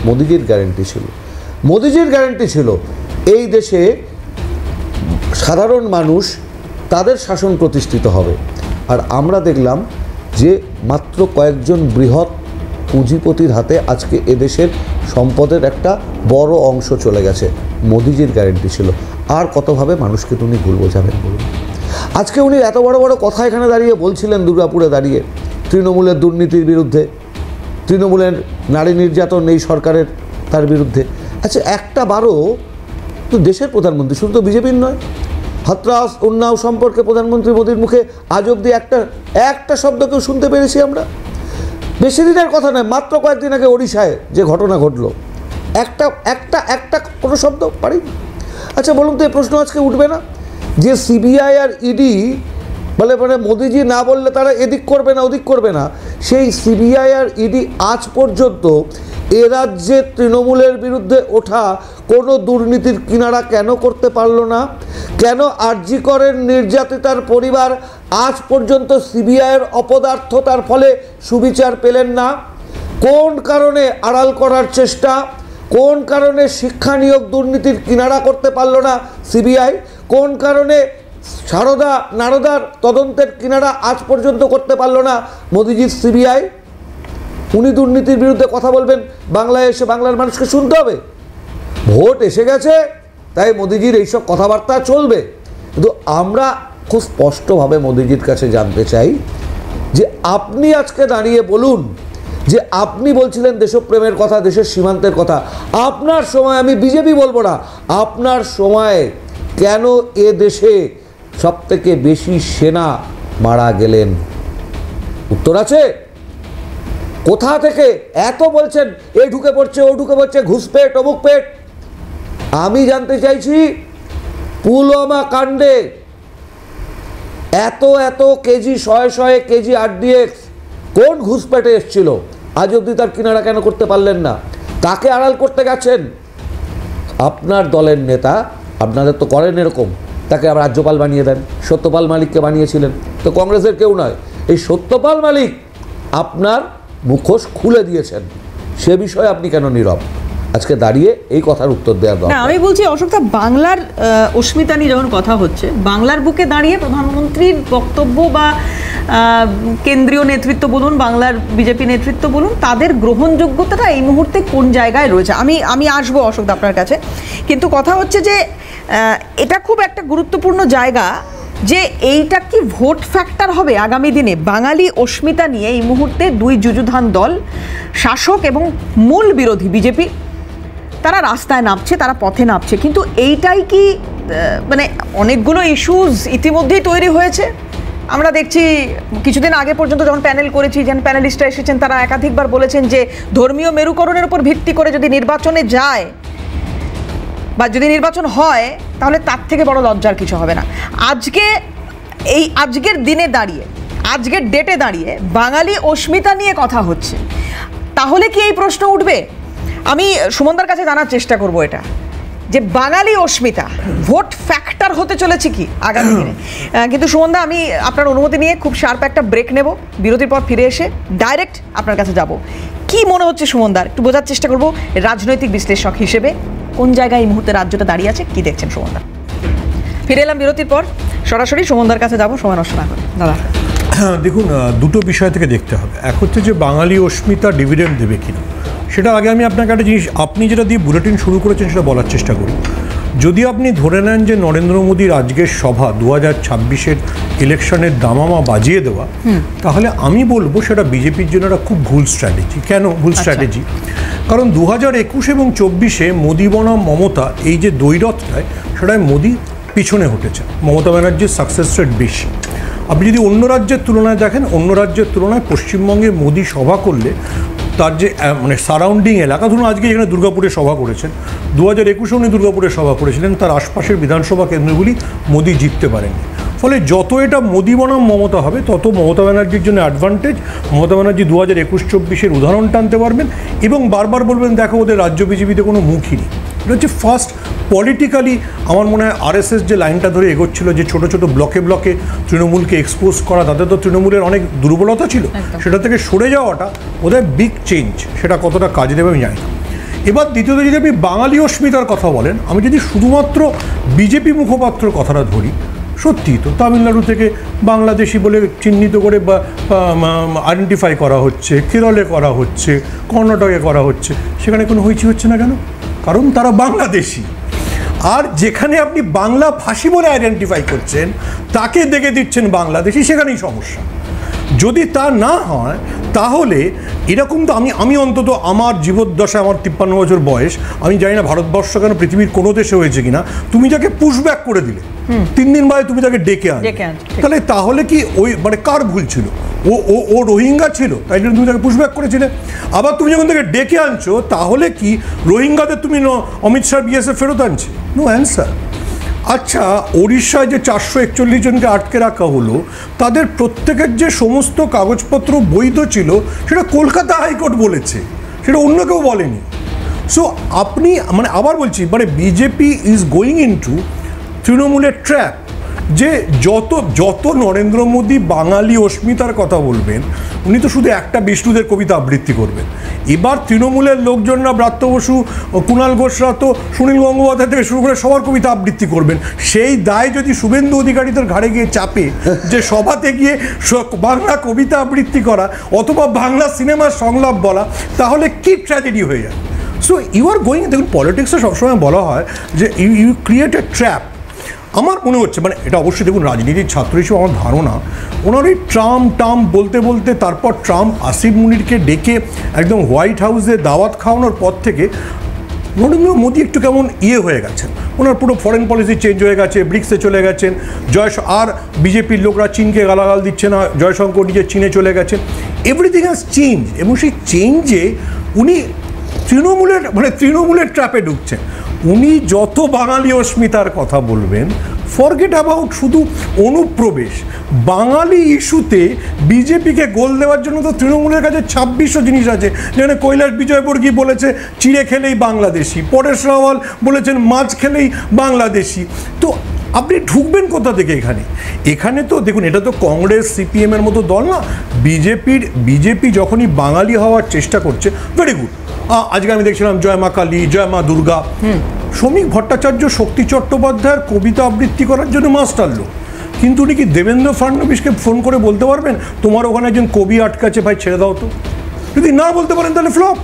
মোদিজির গ্যারান্টি ছিল। মোদিজির গ্যারান্টি ছিল এই দেশে সাধারণ মানুষ, তাদের শাসন প্রতিষ্ঠিত হবে। আর আমরা দেখলাম যে মাত্র কয়েকজন বৃহৎ পুঁজিপতির হাতে আজকে এদেশের সম্পদের একটা বড় অংশ চলে গেছে। মোদিজির গ্যারান্টি ছিল। আর কতভাবে মানুষকে তুমি ভুল বোঝাবেন বলুন? আজকে উনি এত বড় বড় কথা এখানে দাঁড়িয়ে বলছিলেন, দুর্গাপুরে দাঁড়িয়ে তৃণমূলের দুর্নীতির বিরুদ্ধে, তৃণমূলের নারী নির্যাতন এই সরকারের তার বিরুদ্ধে। আচ্ছা, একটা বারও তো দেশের প্রধানমন্ত্রী, শুধু তো বিজেপির নয়, হাতরাস উন্নাও সম্পর্কে প্রধানমন্ত্রী মোদির মুখে আজ অবধি একটা শব্দ কেউ শুনতে পেরেছি আমরা? বেশি দিনের কথা নয়, মাত্র কয়েকদিন আগে ওড়িশায় যে ঘটনা ঘটলো, একটা কোনো শব্দ পারি। আচ্ছা বলুন তো, এই প্রশ্ন আজকে উঠবে না যে সিবিআই আর ইডি মানে মোদিজি না বললে তারা এদিক করবে না ওদিক করবে না? সেই সিবিআই আর ইডি আজ পর্যন্ত এ রাজ্যে তৃণমূলের বিরুদ্ধে ওঠা কোনো দুর্নীতির কিনারা কেন করতে পারল না? কেন আরজি করের নির্যাতিতার পরিবার আজ পর্যন্ত সিবিআইয়ের অপদার্থতার ফলে সুবিচার পেলেন না? কোন কারণে আড়াল করার চেষ্টা, কোন কারণে শিক্ষা নিয়োগ দুর্নীতির কিনারা করতে পারল না সিবিআই? কোন কারণে নারদার তদন্তের কিনারা আজ পর্যন্ত করতে পারল না মোদিজির সিবিআই? উনি দুর্নীতির বিরুদ্ধে কথা বলবেন, বাংলায় এসে বাংলার মানুষকে শুনতে হবে। ভোট এসে গেছে, তাই মোদিজির এইসব কথাবার্তা চলবে। কিন্তু আমরা খুব স্পষ্টভাবে মোদিজির কাছে জানতে চাই যে আপনি আজকে দাঁড়িয়ে বলুন যে আপনি বলছিলেন দেশপ্রেমের কথা, দেশের সীমান্তের কথা। আপনার সময়, আমি বিজেপি বলবো না, আপনার সময়ে কেন এ দেশে সবথেকে বেশি সেনা মারা গেলেন? উত্তর আছে? কোথা থেকে এত বলছেন এ ঢুকে পড়ছে ও ঢুকে পড়ছে, ঘুষপেট অমুক পেট? আমি জানতে চাইছি পুলওয়ামা কাণ্ডে এত কেজি শয়ে কেজি আরডিএক্স কোন ঘুষপেটে এসছিল? আজ অবধি তার কিনারা কেন করতে পারলেন না? কাকে আড়াল করতে গেছেন? আপনার দলের নেতা, আপনাদের তো করেন এরকম, তাকে আবার রাজ্যপাল বানিয়ে দেন। সত্যপাল মালিককে বানিয়েছিলেন, তো কংগ্রেসের কেউ নয়, এই সত্যপাল মালিক আপনার মুখোশ খুলে দিয়েছেন। সে বিষয়ে আপনি কেন নীরব? আজকে দাঁড়িয়ে এই কথার উত্তর দেওয়ার দরকার। আমি বলছি অশোকদা, বাংলার অস্মিতা নিয়ে যখন কথা হচ্ছে, বাংলার বুকে দাঁড়িয়ে প্রধানমন্ত্রীর বক্তব্য বা কেন্দ্রীয় নেতৃত্ব বলুন, বাংলার বিজেপি নেতৃত্ব বলুন, তাদের গ্রহণযোগ্যতাটা এই মুহূর্তে কোন জায়গায় রয়েছে? আমি আসবো অশোকদা আপনার কাছে, কিন্তু কথা হচ্ছে যে এটা খুব একটা গুরুত্বপূর্ণ জায়গা যে এইটা কি ভোট ফ্যাক্টর হবে আগামী দিনে? বাঙালি অস্মিতা নিয়ে এই মুহূর্তে 2 যুযুধান দল, শাসক এবং মূল বিরোধী বিজেপি, তারা রাস্তায় নামছে, তারা পথে নামছে। কিন্তু এইটাই কি মানে অনেকগুলো ইস্যুজ ইতিমধ্যেই তৈরি হয়েছে। আমরা দেখছি কিছুদিন আগে পর্যন্ত যখন প্যানেল করেছি, যেন প্যানেলিস্টরা এসেছেন, তারা একাধিকবার বলেছেন যে ধর্মীয় মেরুকরণের উপর ভিত্তি করে যদি নির্বাচনে যায় বা যদি নির্বাচন হয়, তাহলে তার থেকে বড় লজ্জার কিছু হবে না। আজকের দিনে দাঁড়িয়ে, আজকের ডেটে দাঁড়িয়ে বাঙালি অস্মিতা নিয়ে কথা হচ্ছে। তাহলে কি এই প্রশ্ন উঠবে? আমি সুমনদার কাছে জানার চেষ্টা করব এটা, যে বাঙালি অস্মিতা ভোট ফ্যাক্টর হতে চলেছে কি আগামী দিনে। কিন্তু সুমনদা, আমি আপনার অনুমতি নিয়ে খুব শার্প একটা ব্রেক নেব, বিরতির পর ফিরে এসে ডাইরেক্ট আপনার কাছে যাব। কি মনে হচ্ছে সুমনদার, একটু বোঝার চেষ্টা করব রাজনৈতিক বিশ্লেষক হিসেবে কোন জায়গায় এই মুহূর্তে রাজ্যটা দাঁড়িয়ে আছে, কি দেখছেন সুমনদা? ফিরে এলাম বিরতির পর, সরাসরি সুমনদার কাছে যাব, সময় নষ্ট না করে। দাদা দেখুন, দুটো বিষয় থেকে দেখতে হবে। এক হচ্ছে যে বাঙালি অস্মিতা ডিভিডেন্ড দেবে কিনা, সেটা আগে আমি আপনাকে একটা জিনিস, আপনি যেটা দিয়ে বুলেটিন শুরু করেছেন সেটা বলার চেষ্টা করি। যদি আপনি ধরে নেন যে নরেন্দ্র মোদীর আজকের সভা 2026-এর ইলেকশনের দামামা বাজিয়ে দেওয়া, তাহলে আমি বলবো সেটা বিজেপির জন্য একটা খুব ভুল স্ট্র্যাটেজি। কেন ভুল স্ট্র্যাটেজি? কারণ 2021 এবং 24-এ মোদী বনাম মমতা, এই যে দ্বৈরথটায়, সেটাই মোদী পিছনে হটেছে, মমতা ব্যানার্জির সাকসেস রেট বেশি। আপনি যদি অন্য রাজ্যের তুলনায় দেখেন, অন্য রাজ্যের তুলনায় পশ্চিমবঙ্গে মোদী সভা করলে তার যে মানে সারাউন্ডিং এলাকা, ধরুন আজকে এখানে দুর্গাপুরে সভা করেছেন, 2021-এ উনি দুর্গাপুরে সভা করেছিলেন, তার আশপাশের বিধানসভা কেন্দ্রগুলি মোদী জিততে পারেননি। ফলে যত এটা মোদী বনাম মমতা হবে, তত মমতা ব্যানার্জির জন্য অ্যাডভান্টেজ। মমতা ব্যানার্জি 2021-24-এর উদাহরণ টানতে পারবেন এবং বারবার বলবেন, দেখো ওদের রাজ্য বিজেপিতে কোনো মুখই নেই। এটা হচ্ছে ফার্স্ট। পলিটিক্যালি আমার মনে হয় আরএসএস যে লাইনটা ধরে এগোচ্ছিল, যে ছোটো ছোটো ব্লকে ব্লকে তৃণমূলকে এক্সপোজ করা, তাদের তো তৃণমূলের অনেক দুর্বলতা ছিল, সেটা থেকে সরে যাওয়াটা ওদের বিগ চেঞ্জ। সেটা কতটা কাজে দেবে আমি জানি না। এবার দ্বিতীয়ত, যদি আপনি বাঙালি অস্মিতার কথা বলেন, আমি যদি শুধুমাত্র বিজেপি মুখপাত্রর কথাটা ধরি, সত্যি তো তামিলনাড়ু থেকে বাংলাদেশি বলে চিহ্নিত করে বা আইডেন্টিফাই করা হচ্ছে, কেরলে করা হচ্ছে, কর্ণাটকে করা হচ্ছে, সেখানে কোনো হইচি হচ্ছে না কেন? কারণ তারা বাংলাদেশি। আর যেখানে আপনি বাংলা ভাষী বলে আইডেন্টিফাই করছেন, তাকে দেখে দিচ্ছেন বাংলাদেশি, সেখানেই সমস্যা। যদি তা না হয়, তাহলে এরকম তো আমি অন্তত আমার জীবদ্দশায়, আমার 53 বছর বয়স, আমি জানি না ভারতবর্ষ কেন পৃথিবীর কোনো দেশে হয়েছে কিনা, তুমি যাকে পুশব্যাক করে দিলে 3 দিন বাদে তুমি তাকে ডেকে আনো, তাহলে কি ওই মানে কার ভুল ছিল? ও রোহিঙ্গা ছিল, তাই জন্য তুমি তাকে পুশব্যাক করেছিলে। আবার তুমি যখন তাকে ডেকে আনছো, তাহলে কি রোহিঙ্গাদের তুমি অমিত শাহ বিএসএফ ফেরত আনছে? No answer. আচ্ছা, ওড়িশায় যে 441 জনকে আটকে রাখা হলো, তাদের প্রত্যেকের যে সমস্ত কাগজপত্র বৈধ ছিল, সেটা কলকাতা হাইকোর্ট বলেছে, সেটা অন্য কেউ বলেনি। সো আপনি মানে আবার বলছি, মানে বিজেপি ইজ গোয়িং ইনটু তৃণমূলের ট্র্যাপ, যে যত নরেন্দ্র মোদী বাঙালি অস্মিতার কথা বলবেন, উনি তো শুধু একটা বিষ্ণুদের কবিতা আবৃত্তি করবেন। এবার তৃণমূলের লোকজনরা, ব্রাত্য বসু, কুণাল ঘোষরা তো সুনীল গঙ্গোপাধ্যায় থেকে শুরু করে সবার কবিতা আবৃত্তি করবেন। সেই দায় যদি শুভেন্দু অধিকারীদের ঘাড়ে গিয়ে চাপে, যে সভাতে গিয়ে বাংলা কবিতা আবৃত্তি করা অথবা বাংলা সিনেমার সংলাপ বলা, তাহলে কি ট্র্যাজেডি হয়ে যায়। সো ইউ আর গোয়িং, দেখুন পলিটিক্সে সবসময় বলা হয় যে ইউ ক্রিয়েট এ ট্র্যাপ। আমার মনে হচ্ছে, মানে এটা অবশ্যই দেখুন, রাজনীতির ছাত্র হিসেবে আমার ধারণা, ওনার ওই ট্রাম্প বলতে বলতে, তারপর ট্রাম্প আসিফ মুনিরকে ডেকে একদম হোয়াইট হাউসে দাওয়াত খাওয়ানোর পর থেকে নরেন্দ্র মোদী একটু কেমন হয়ে গেছেন। ওনার পুরো ফরেন পলিসি চেঞ্জ হয়ে গেছে, ব্রিক্সে চলে গেছেন, আর বিজেপির লোকরা চীনকে গালাগাল দিচ্ছে না, জয়শঙ্কর নিজে চীনে চলে গেছেন, এভরিথিং হ্যাজ চেঞ্জ। এবং সেই চেঞ্জে উনি তৃণমূলের ট্র্যাপে ঢুকছেন। উনি যত বাঙালি অস্মিতার কথা বলবেন, ফরগেট অ্যাবাউট শুধু অনুপ্রবেশ, বাঙালি ইস্যুতে বিজেপিকে গোল দেওয়ার জন্য তো তৃণমূলের কাছে 2600 জিনিস আছে। যেখানে কৈলাস বিজয়বর্গী বলেছে চিড়ে খেলেই বাংলাদেশি, পরেশ রাওয়াল বলেছেন মাছ খেলেই বাংলাদেশি। তো আপনি ঢুকবেন কোথা থেকে এখানে? তো দেখুন, এটা তো কংগ্রেস সিপিএমের মতো দল না। বিজেপি যখনই বাঙালি হওয়ার চেষ্টা করছে, ভেরি গুড। আজকে আমি দেখছিলাম জয় মা কালী, জয় মা দুর্গা। শ্রমিক ভট্টাচার্য শক্তি চট্টোপাধ্যায়ের কবিতা আবৃত্তি করার জন্য মাস্টার লোক, কিন্তু উনি কি দেবেন্দ্র ফডনবিসকে ফোন করে বলতে পারবেন তোমার ওখানে একজন কবি আটকাছে, ভাই ছেড়ে দাও তো? যদি না বলতে পারেন, তাহলে ফ্লপ।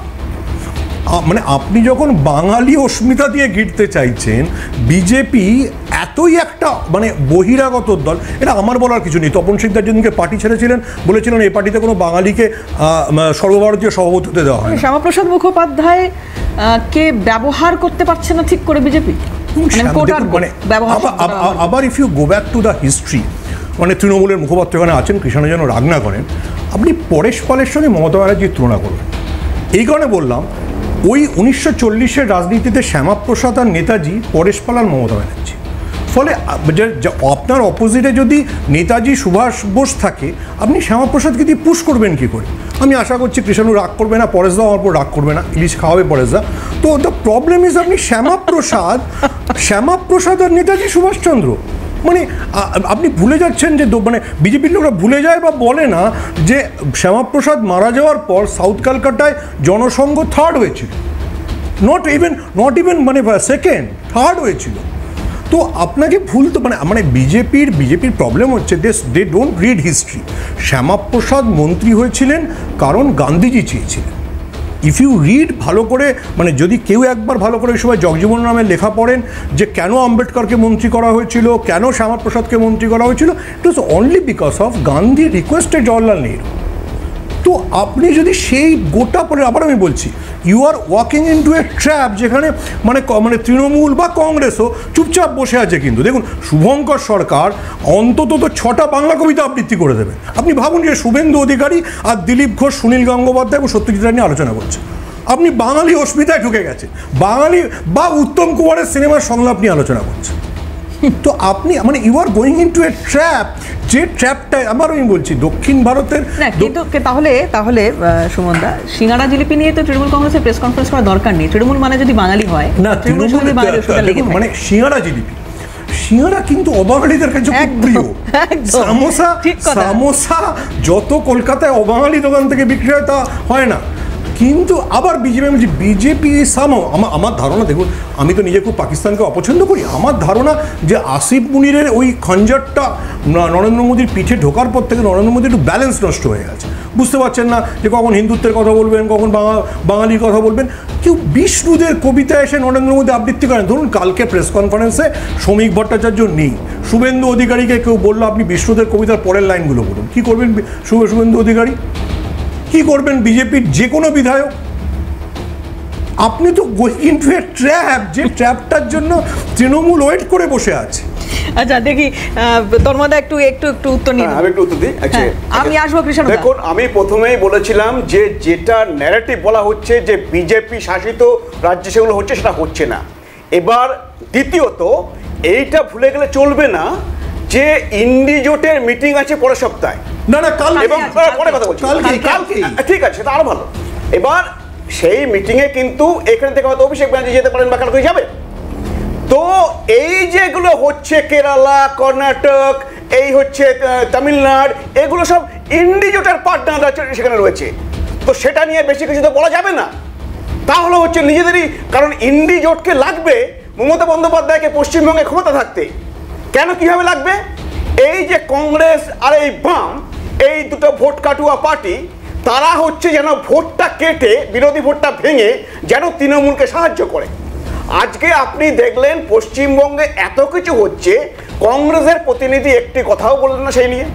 মানে আপনি যখন বাঙালি অস্মিতা দিয়ে ঘিরতে চাইছেন, বিজেপি এতই একটা মানে বহিরাগত দল, এটা আমার বলার কিছু নেই। তপন সিকদার যেদিনকে পার্টি ছেড়েছিলেন, বলেছিলেন এই পার্টিতে কোনো বাঙালিকে সর্বভারতীয় সভাপতি হতে দেওয়া হয়। শ্যামাপ্রসাদ মুখোপাধ্যায় কে ব্যবহার করতে পারছে না ঠিক করে বিজেপি। আবার if you go back to the history, মানে তৃণমূলের মুখপাত্র এখানে আছেন, কৃষ্ণ যেন রাগ না করেন, আপনি পরেশ পালের সঙ্গে মমতা ব্যানার্জির তুলনা করবেন। এই কারণে বললাম, ওই 1940-এর রাজনীতিতে শ্যামাপ্রসাদ আর নেতাজি, পরেশ পাল আর মমতা ব্যানার্জি। ফলে আপনার অপোজিটে যদি নেতাজি সুভাষ বোস থাকে, আপনি শ্যামাপ্রসাদকে দিয়ে পুশ করবেন কী করে? আমি আশা করছি কৃষাণু রাগ করবে না, পরেশদাও আমার উপর রাগ করবে না, ইলিশ খাওয়াবে পরেশদা। তো দ্য প্রবলেম ইজ আপনি শ্যামাপ্রসাদ আর নেতাজি সুভাষচন্দ্র, মানে আপনি ভুলে যাচ্ছেন যে মানে বিজেপির লোকরা ভুলে যায় বা বলে না যে শ্যামাপ্রসাদ মারা যাওয়ার পর সাউথ ক্যালকাটায় জনসংঘ থার্ড হয়েছিল, নট ইভেন মানে সেকেন্ড, থার্ড হয়েছিল। তো আপনাকে ভুল তো মানে বিজেপির প্রবলেম হচ্ছে they don't read history. Shyama Prasad মন্ত্রী হয়েছিলেন কারণ গান্ধীজি চেয়েছিলেন। ইফ ইউ রিড ভালো করে, মানে যদি কেউ একবার ভালো করে ওই সময় জগজীবন রামের লেখা পড়েন যে কেন আম্বেদকরকে মন্ত্রী করা হয়েছিল, কেন শ্যামাপ্রসাদকে মন্ত্রী করা হয়েছিল, it was only because of Gandhi requested Jawaharlal Nehru. তো আপনি যদি সেই গোটা পরে, আবার আমি বলছি, you are walking into a trap, যেখানে মানে তৃণমূল বা কংগ্রেসও চুপচাপ বসে আছে। কিন্তু দেখুন, শুভঙ্কর সরকার অন্তত তো 6টা বাংলা কবিতা আবৃত্তি করে দেবে। আপনি ভাবুন যে শুভেন্দু অধিকারী আর দিলীপ ঘোষ, সুনীল গঙ্গোপাধ্যায় এবং সত্যজিৎ রায় নিয়ে আলোচনা করছে। আপনি বাঙালি অস্মিতায় ঢুকে গেছে, বাঙালি বা উত্তম কুমারের সিনেমার সংলাপ নিয়ে আলোচনা করছে। তো আপনি মানে you are going into a trap, যে ট্র্যাপটায় আবার আমি বলছি দক্ষিণ ভারতের। কিন্তু তাহলে সুমনদা, সিঙ্গারা জিলিপি নিয়ে তো তৃণমূল কংগ্রেসের প্রেস কনফারেন্স করার দরকার নেই। তৃণমূল মানে যদি বাঙালি হয় না, তৃণমূল মানে সিঙ্গারা জিলিপি, সিঙ্গারা কিন্তু অবাঙালিদের কাছে খুব প্রিয়। সামোসা যত কলকাতায় অবাঙালি দোকান থেকে বিক্রি হয় তা হয় না। কিন্তু আবার বিজেপি আমার ধারণা, দেখুন আমি তো নিজে খুব পাকিস্তানকে অপছন্দ করি, আমার ধারণা যে আসিফ মুনিরের ওই খঞ্জরটা নরেন্দ্র মোদীর পিঠে ঢোকার পর থেকে নরেন্দ্র মোদীর একটু ব্যালেন্স নষ্ট হয়ে গেছে। বুঝতে পারছেন না যে কখন হিন্দুত্বের কথা বলবেন, কখন বাঙালির কথা বলবেন। কেউ বিষ্ণুদের কবিতা এসে নরেন্দ্র মোদী আবৃত্তি করেন। ধরুন কালকে প্রেস কনফারেন্সে শ্রমিক ভট্টাচার্য নেই, শুভেন্দু অধিকারীকে কেউ বললো আপনি বিষ্ণুদের কবিতার পরের লাইনগুলো বলুন, কী করবেন শুভেন্দু অধিকারী? কি করবেন বিজেপির যে কোনো বিধায়ক? আপনি তো গোয়িং ইনটু এ ট্র্যাপ, যে ট্র্যাপটার জন্য তৃণমূল ওয়েট করে বসে আছে। আচ্ছা দেখি তন্ময়দা একটু উত্তর নিন। আমি একটু উত্তর দিই। আমি আসবো কৃষ্ণ। দেখুন, আমি প্রথমেই বলেছিলাম যে যেটা ন্যারেটিভ বলা হচ্ছে যে বিজেপি শাসিত রাজ্যে সেগুলো হচ্ছে, সেটা হচ্ছে না। এবার দ্বিতীয়ত এইটা ভুলে গেলে চলবে না যে ইন্ডি জোটের মিটিং আছে পরের সপ্তাহে। না কাল, এবং পরে কথা বলছি, কালকে ঠিক আছে, সেটা আরো ভালো। এবার সেই মিটিংয়ে কিন্তু এখান থেকে হয়তো অভিষেক ব্যানার্জি যেতে পারেন বা কালকে যাবে। তো এই যেগুলো হচ্ছে কেরালা, কর্ণাটক, এই হচ্ছে তামিলনাড়ু, এগুলো সব ইন্ডি জোটের পার্টনাররা সেখানে রয়েছে। তো সেটা নিয়ে বেশি কিছু তো বলা যাবে না। তাহলে হচ্ছে নিজেদেরই, কারণ ইন্ডি জোটকে লাগবে মমতা বন্দ্যোপাধ্যায়কে পশ্চিমবঙ্গে ক্ষমতা থাকতে। কেন কিভাবে লাগবে? এই যে কংগ্রেস আর এই বাম, এই দুটো ভোট কাটুয়া পার্টি, তারা হচ্ছে যেন ভোটটা কেটে, বিরোধী ভোটটা ভেঙে যেন তৃণমূলকে সাহায্য করে। আজকে আপনি দেখলেন পশ্চিমবঙ্গে এত কিছু হচ্ছে, কংগ্রেসের প্রতিনিধি একটি কথাও বললেন না সেই নিয়ে।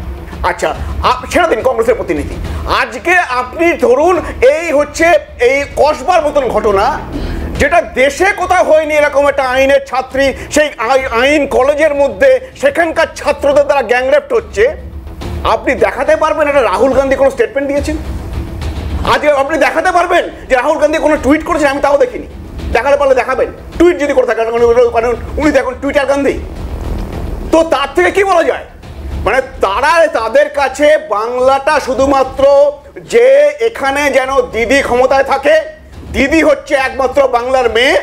আচ্ছা ছেড়ে দিন কংগ্রেসের প্রতিনিধি, আজকে আপনি ধরুন এই হচ্ছে এই কসবার মতন ঘটনা, যেটা দেশে কোথাও হয়নি এরকম একটা আইনের ছাত্রী, সেই আইন কলেজের মধ্যে সেখানকার ছাত্রদের দ্বারা গ্যাংরেপ্ট হচ্ছে। আপনি দেখাতে পারবেন এটা রাহুল গান্ধী কোনো স্টেটমেন্ট দিয়েছেন? আজকে আপনি দেখাতে পারবেন যে রাহুল গান্ধী কোনো টুইট করেছেন? আমি তাও দেখিনি। দেখাতে পারলে দেখাবেন, টুইট যদি করে থাকেন, কারণ উনি তো এখন টুইটার গান্ধী। তো তার থেকে কি বলা যায়, মানে তারা তাদের কাছে বাংলাটা শুধুমাত্র যে এখানে যেন দিদি ক্ষমতায় থাকে, দিদি হচ্ছে একমাত্র বাংলার মেয়ে,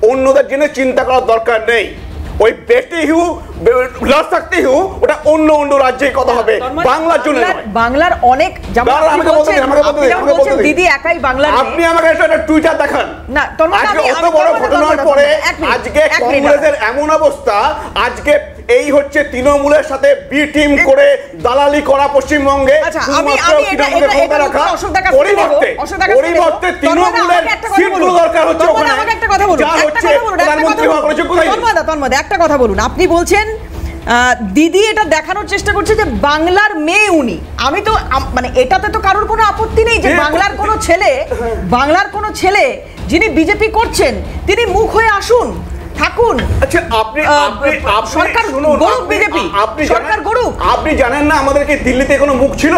অন্যদের জন্য চিন্তা করার দরকার নেই। ওই বেটি হু লাভ থাকতে হু ওটা অন্য রাজ্যের কথা হবে, বাংলার জন্য নয়। বাংলার অনেক, দিদি একাই বাংলার। আপনি আমাকে একটা টুইটার দেখান না। আজকে অত বড় ঘটনার পরে আজকে কংগ্রেসের এমন অবস্থা, আজকে এই হচ্ছে তৃণমূলের সাথে বি টিম করে দালালি করা পশ্চিমবঙ্গে, পরিবর্তে তৃণমূলের সিটগুলো দরকার হচ্ছে ওখানে। একটা কথা বলুন, আপনি বলছেন দিদি এটা দেখানোর চেষ্টা করছে যে বাংলার মেয়ে উনি। আমি তো মানে এটাতে তো কারোর কোনো আপত্তি নেই যে বাংলার কোনো ছেলে যিনি বিজেপি করছেন তিনি মুখ হয়ে আসুন, থাকুন। আচ্ছা আপনি সরকার গড়ুক, বিজেপি সরকার গড়ুক। আপনি জানেন না আমাদেরকে দিল্লিতে কোনো মুখ ছিল?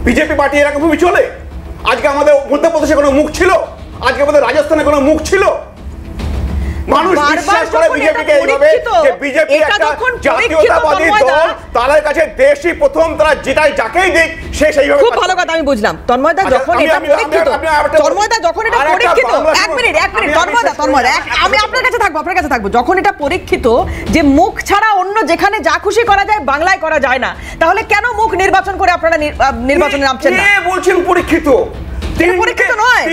বিজেপি পার্টি এরকমই চলে। আজকে আমাদের মধ্যপ্রদেশে কোনো মুখ ছিল? আজকে আমাদের রাজস্থানে কোনো মুখ ছিল? মানুষ বিশ্বাস করে বিজেপিকে এইভাবে যে বিজেপি একটা জাতীয়তাবাদী দল, তাদের কাছে দেশই প্রথম, তারা যেটাই যাকেই দিক সে সেইভাবে। খুব ভালো কথা, আমি বুঝলাম তন্ময়দা যখন এটা পরীক্ষিত, তন্ময়দা যখন এটা পরীক্ষিত, এক মিনিট তন্ময়দা, আমি আপনার কাছে থাকবো, যখন এটা পরীক্ষিত যে মুখ ছাড়া অন্য যেখানে যা খুশি করা যায় বাংলায় করা যায় না, তাহলে কেন মুখ নির্বাচন করে আপনারা নির্বাচনে নামছেন না? কে বলছেন পরীক্ষিত? পরীক্ষিত নয়,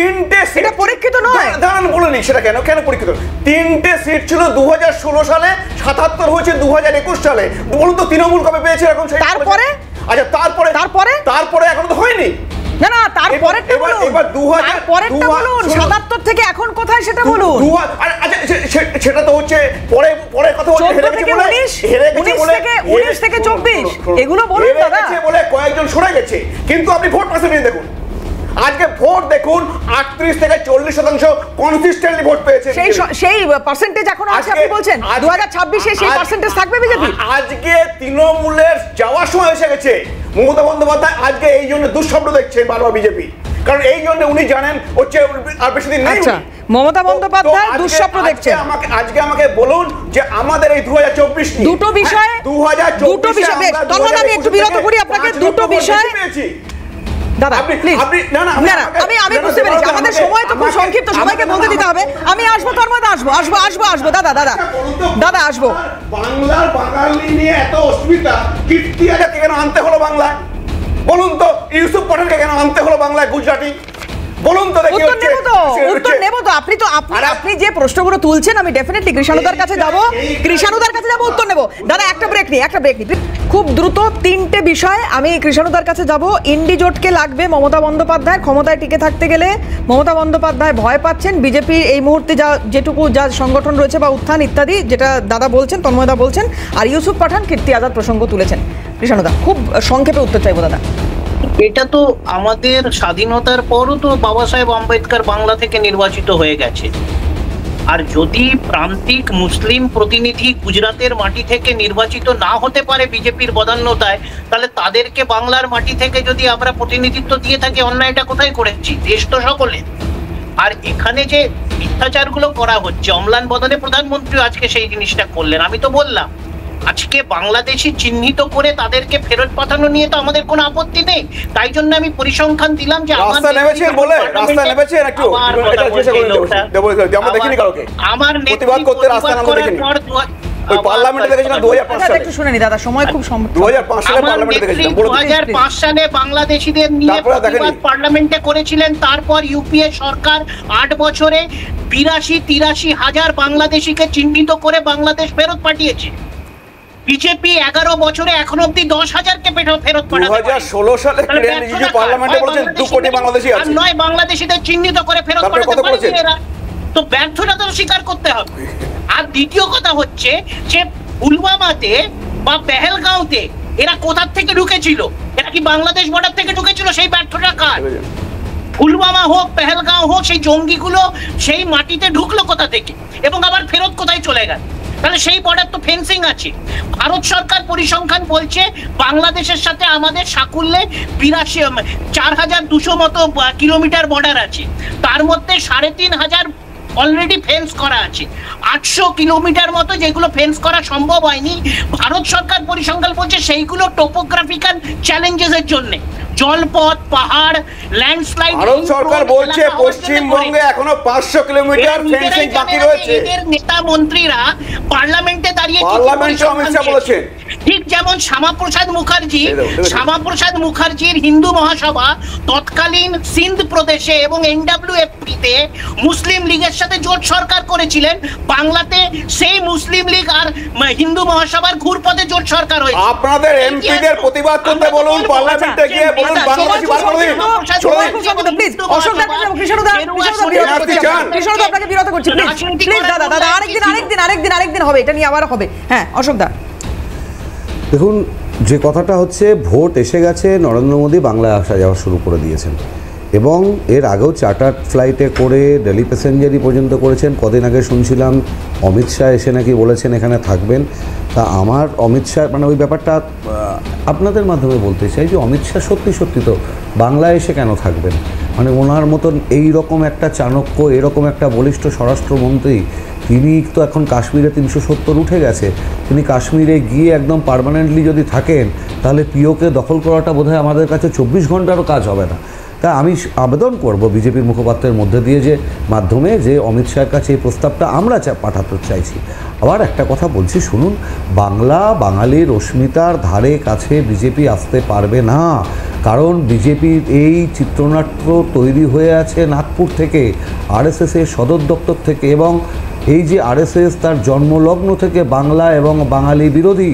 এটা পরীক্ষিত নয়। দাঁড়ান বলুন সেটা কেন পরীক্ষিত? 3টে সিট ছিল 2016 সালে, 77 হয়েছে 2021 সালে। বলুন তো তৃণমূল কবে পেয়েছে এখন? তারপরে আচ্ছা তারপরে এখনো তো হয়নি। না তারপরে বলুন, এবার 77 থেকে এখন কোথায় সেটা বলুন। আচ্ছা সেটা তো হচ্ছে পরে কথা হচ্ছে, 19 থেকে 24 এগুলো বলুন দাদা। বলে কয়েকজন সরে গেছে, কিন্তু আপনি ভোট পার্সেন্টেজ দেখুন, আজকে ভোট দেখুন 38 থেকে 40% কনসিস্টেন্টলি ভোট পেয়েছে। সেই পার্সেন্টেজ এখনো আছে আপনি বলছেন? 2026 সেই পার্সেন্টেজ থাকবে বিজেপি? আজকে তৃণমূলের যাওয়ার সময় এসে গেছে। মমতা বন্দ্যোপাধ্যায় আজকে এই জন্য দুঃস্বপ্ন দেখছেন বারবার বিজেপি, কারণ এই জন্য উনি জানেন হচ্ছে আর বেশি দিন নেই। আচ্ছা, মমতা বন্দ্যোপাধ্যায় দুঃস্বপ্ন দেখছেন। আজকে আমাকে বলুন যে আমাদের এই 2024 দুটো বিষয়, তন্ময়দা আমি একটু বিরত করি আপনাকে। দুটো বিষয় দাদা প্লিজ, আমি বুঝতে পেরেছি, আমাদের সময় তো খুব সংক্ষিপ্ত, সবাইকে বলতে দিতে হবে। আমি আসবো তন্ময়দা, আসবো দাদা আসবো। বাংলার বাঙালি নিয়ে এত অসুবিধা, কীর্তি আজাদকে কেন আনতে হলো বাংলায়? বলুন তো, ইউসুফ পাঠানকে কেন আনতে হলো বাংলায় গুজরাটি? বলুন তো দেখি। উত্তর নেব তো। আপনি যে প্রশ্নগুলো তুলছেন আমি ডেফিনেটলি কৃষাণুদার কাছে যাব, উত্তর নেব। দাদা একটা ব্রেক নি খুব দ্রুত 3টে বিষয় আমি কৃষাণুদার কাছে যাব। ইন্ডিজোটকে লাগবে মমতা বন্দ্যোপাধ্যায়, ক্ষমতায় টিকে থাকতে গেলে মমতা বন্দ্যোপাধ্যায় ভয় পাচ্ছেন। বিজেপি এই মুহূর্তে যা সংগঠন রয়েছে বা উত্থান ইত্যাদি, যেটা দাদা বলছেন, তন্ময়দা বলছেন, আর ইউসুফ পাঠান, কীর্তি আজাদ প্রসঙ্গ তুলেছেন। কৃষাণুদা খুব সংক্ষেপে উত্তর চাইবো দাদা। এটা তো আমাদের স্বাধীনতার পরও তো বাবা সাহেব আম্বেদকর বাংলা থেকে নির্বাচিত হয়ে গেছে। আর যদি প্রান্তিক মুসলিম প্রতিনিধি গুজরাটের মাটি থেকে নির্বাচিত না হতে পারে বিজেপির বদান্যতায়, তাহলে তাদেরকে বাংলার মাটি থেকে যদি আমরা প্রতিনিধিত্ব দিয়ে থাকি, অন্যায়টা কোথায় করেছি? দেশ তো সকলে। আর এখানে যে মিথ্যাচারগুলো করা হচ্ছে, অম্লান বদলে প্রধানমন্ত্রী আজকে সেই জিনিসটা করলেন। আমি তো বললাম আজকে বাংলাদেশি চিহ্নিত করে তাদেরকে ফেরত পাঠানো নিয়ে তো আমাদের কোনো আপত্তি নেই। তাই জন্য আমি পরিসংখ্যান দিলাম যে আমার সালে বাংলাদেশিদের নিয়ে পার্লামেন্টে করেছিলেন। তারপর ইউপিএ সরকার 8 বছরে 82-83 হাজার বাংলাদেশিকে চিহ্নিত করে বাংলাদেশ ফেরত পাঠিয়েছে। বিজেপি 11 বছরে এখন অব্দি 10,000কে ফেরত পাঠাতে 2016 সালে পার্লামেন্টে বলেছেন 2 কোটি বাংলাদেশি আছে, আর নয় বাংলাদেশিদের চিহ্নিত করে ফেরত পাঠাতে পারেনি এরা। তো ব্যর্থতা তো স্বীকার করতে হবে। আর দ্বিতীয় কথা হচ্ছে যে পুলওয়ামাতে বা পেহেলগাঁওতে এরা কোথা থেকে ঢুকেছিল? এরা কি বাংলাদেশ বর্ডার থেকে ঢুকেছিল? সেই ব্যর্থতা কার? পুলওয়ামা হোক, পেহেলগাঁও হোক, সেই জঙ্গিগুলো সেই মাটিতে ঢুকলো কোথা থেকে এবং আবার ফেরত কোথায় চলে গেল? তাহলে সেই বর্ডার তো ফেন্সিং আছে। ভারত সরকার পরিসংখ্যান বলছে বাংলাদেশের সাথে আমাদের সাকুল্যে 4,200 মতো কিলোমিটার বর্ডার আছে, তার মধ্যে 3,500 অলরেডি ফেন্স করা আছে, 800 কিলোমিটার মতো যেগুলো ফেন্স করা সম্ভব হয়নি। ভারত সরকার পরিসংখ্যান বলছে সেইগুলো টোপোগ্রাফিক্যাল চ্যালেঞ্জের জন্য, জলপথ, পাহাড়, ল্যান্ডস্লাইড। ভারত সরকার বলছে পশ্চিমবঙ্গে এখনো 500 কিলোমিটার ফেন্সিং বাকি রয়েছে। এদের নেতা মন্ত্রীরা পার্লামেন্টে দাঁড়িয়ে বলেছেন, ঠিক যেমন শ্যামাপ্রসাদ মুখার্জির হিন্দু মহাসভা তৎকালীন সিন্ধ প্রদেশে এবং এনডব্লিউএফপিতে মুসলিম লীগের সাথে জোট সরকার করেছিলেন, বাংলাতে সেই মুসলিম লীগ আর হিন্দু মহাসভার ঘুরপথে জোট সরকার হয়েছে। আপনাদের এমপিদের প্রতিবাদ করতে বলুন, পার্লামেন্টে গিয়ে বলুন বাংলাদেশি বার করে দিন। প্লিজ অশোকদা, কৃষ্ণদা আপনাকে বিরত করছি, প্লিজ দাদা আরেকদিন হবে, এটা নিয়ে আবার হবে। হ্যাঁ অশোকদা দেখুন, যে কথাটা হচ্ছে ভোট এসে গেছে, নরেন্দ্র মোদী বাংলায় আসা যাওয়া শুরু করে দিয়েছেন এবং এর আগেও চার্টার্ড ফ্লাইটে করে দিল্লি প্যাসেঞ্জারই পর্যন্ত করেছেন। কদিন আগে শুনছিলাম অমিত শাহ এসে নাকি বলেছেন এখানে থাকবেন। তা আমার অমিত শাহ মানে ওই ব্যাপারটা আপনাদের মাধ্যমে বলতে চাই যে অমিত শাহ সত্যি তো বাংলায় এসে কেন থাকবেন? মানে ওনার মতন এই রকম একটা চাণক্য, এরকম একটা বলিষ্ঠ স্বরাষ্ট্রমন্ত্রী তিনি তো এখন কাশ্মীরে 370 উঠে গেছে, তিনি কাশ্মীরে গিয়ে একদম পার্মানেন্টলি যদি থাকেন তাহলে পিওকে দখল করাটা বোধহয় আমাদের কাছে 24 ঘন্টারও কাজ হবে না। তা আমি আবেদন করব বিজেপির মুখপাত্রের মধ্যে দিয়ে যে মাধ্যমে যে অমিত শাহের কাছে এই প্রস্তাবটা আমরা পাঠাতে চাইছি। আবার একটা কথা বলছি শুনুন, বাংলা বাঙালির অস্মিতার ধারে কাছে বিজেপি আসতে পারবে না, কারণ বিজেপির এই চিত্রনাট্য তৈরি হয়ে আছে নাগপুর থেকে, আরএসএসের সদর দপ্তর থেকে, এবং এই যে আরএসএস তার জন্মলগ্ন থেকে বাংলা এবং বাঙালি বিরোধী,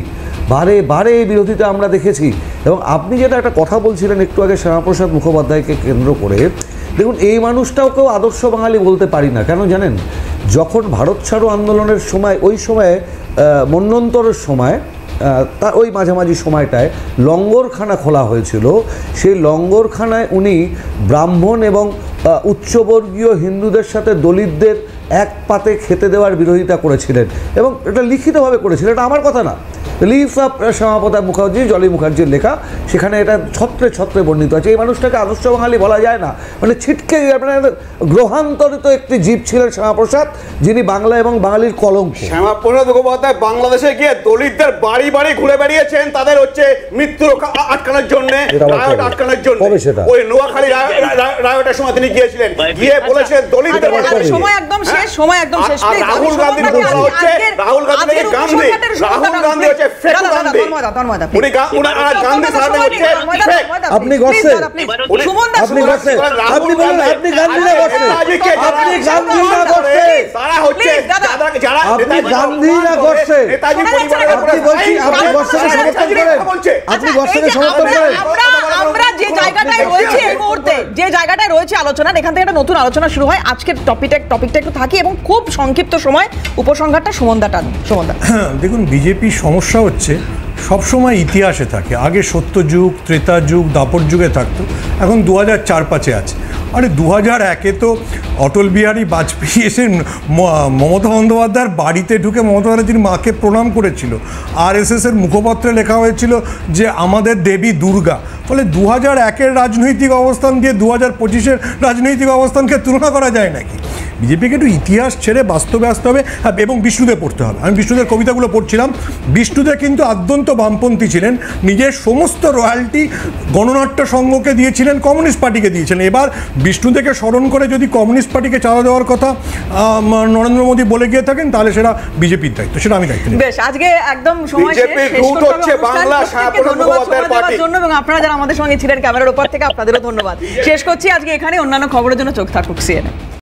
বারে বারে এই বিরোধিতা আমরা দেখেছি। এবং আপনি যেটা একটা কথা বলছিলেন একটু আগে শ্যামাপ্রসাদ মুখোপাধ্যায়কে কেন্দ্র করে, দেখুন এই মানুষটাও কেউ আদর্শ বাঙালি বলতে পারি না। কেন জানেন, যখন ভারত ছাড়ো আন্দোলনের সময়, ওই সময়ে মন্বন্তরের সময়, তার ওই মাঝামাঝি সময়টায় লঙ্গরখানা খোলা হয়েছিল, সেই লঙ্গরখানায় উনি ব্রাহ্মণ এবং উচ্চবর্গীয় হিন্দুদের সাথে দলিতদের এক পাতে খেতে দেওয়ার বিরোধিতা করেছিলেন, এবং এটা লিখিতভাবে করেছিলেন, এটা আমার কথা না, লিভস অফ শ্যামাপ্রসাদ মুখার্জি, জলি মুখার্জির লেখা, সেখানে এটা ছত্রে ছত্রে বর্ণিত আছে। এই মানুষটাকে আদর্শ বাঙালি বলা যায় না, মানে ছিটকে আপনার গ্রহান্তরিত একটি জীব ছিলেন শ্যামাপ্রসাদ, যিনি বাংলা এবং বাঙালির কলঙ্ক। শ্যামাপ্রসাদ মুখোপাধ্যায় বাংলাদেশে গিয়ে দলিতদের বাড়ি বাড়ি ঘুরে বেরিয়েছেন তাদের হচ্ছে মৃত্যু আটকানোর জন্য, রায়ট আটকানোর জন্য। ওই নোয়াখালী রায়টের সময় তিনি গিয়েছিলেন, গিয়ে বলেছেন দলিতদের সময় একদম শেষ, সময় একদম শেষ। রাহুল গান্ধীর কথা হচ্ছে, রাহুল গান্ধী হচ্ছে আপনি গড়ছে, আপনি গড়ছে, আপনি বলেন আপনি গান্ধী না গড়ছে, আপনি গান্ধী না গড়ছে, তারা হচ্ছে আপনি গান্ধী না গড়ছে, আপনি বলছি আপনি গড়ছেকে সমর্থন করেন, আপনি গড়ছেকে সমর্থন করেন। আমরা যে জায়গাটায় রয়েছে এই মুহূর্তে, যে জায়গাটায় রয়েছে আলোচনা, এখান থেকে একটা নতুন আলোচনা শুরু হয়। আজকের টপিকটা একটু থাকি এবং খুব সংক্ষিপ্ত সময় উপসংহারটা সুমনদা টান। সুমনদা, দেখুন বিজেপির সমস্যা হচ্ছে সবসময় ইতিহাসে থাকে, আগে সত্যযুগ, ত্রেতা যুগ, দাপর যুগে থাকতো, এখন 2004-5 আছে। আরে 2001-এ তো অটল বিহারী বাজপেয়ী এসে মমতা বন্দ্যোপাধ্যায়ের বাড়িতে ঢুকে মমতা ব্যানার্জির মাকে প্রণাম করেছিল। আরএসএসের মুখপত্রে লেখা হয়েছিল যে আমাদের দেবী দুর্গা। ফলে 2001-এর রাজনৈতিক অবস্থান দিয়ে 2025-এর রাজনৈতিক অবস্থানকে তুলনা করা যায় নাকি? বিজেপিকে একটু ইতিহাস ছেড়ে বাস্তবে আসতে হবে এবং বিষ্ণুদেব পড়তে হবে। আমি বিষ্ণুদের কবিতাগুলো পড়ছিলাম। বিষ্ণুদেব কিন্তু আদ্যন্ত বামপন্থী ছিলেন, নিজের সমস্ত রয়্যালটি গণনাট্য সংঘকে দিয়েছিলেন, কমিউনিস্ট পার্টিকে দিয়েছিলেন। এবার বিষ্ণুদেবকে স্মরণ করে যদি কমিউনিস্ট পার্টিকে চাঁদা দেওয়ার কথা নরেন্দ্র মোদী বলে গিয়ে থাকেন, তাহলে সেটা বিজেপির দায়িত্ব, সেটা আমি দায়িত্ব নিই। বেশ, আজকে একদম সময় শেষ জন্য, এবং আপনারা যারা আমাদের সঙ্গে ছিলেন ক্যামেরার উপর থেকে, আপনাদেরও ধন্যবাদ। শেষ করছি আজকে এখানে। অন্যান্য খবরের জন্য চোখ থাকুক সিএনএন।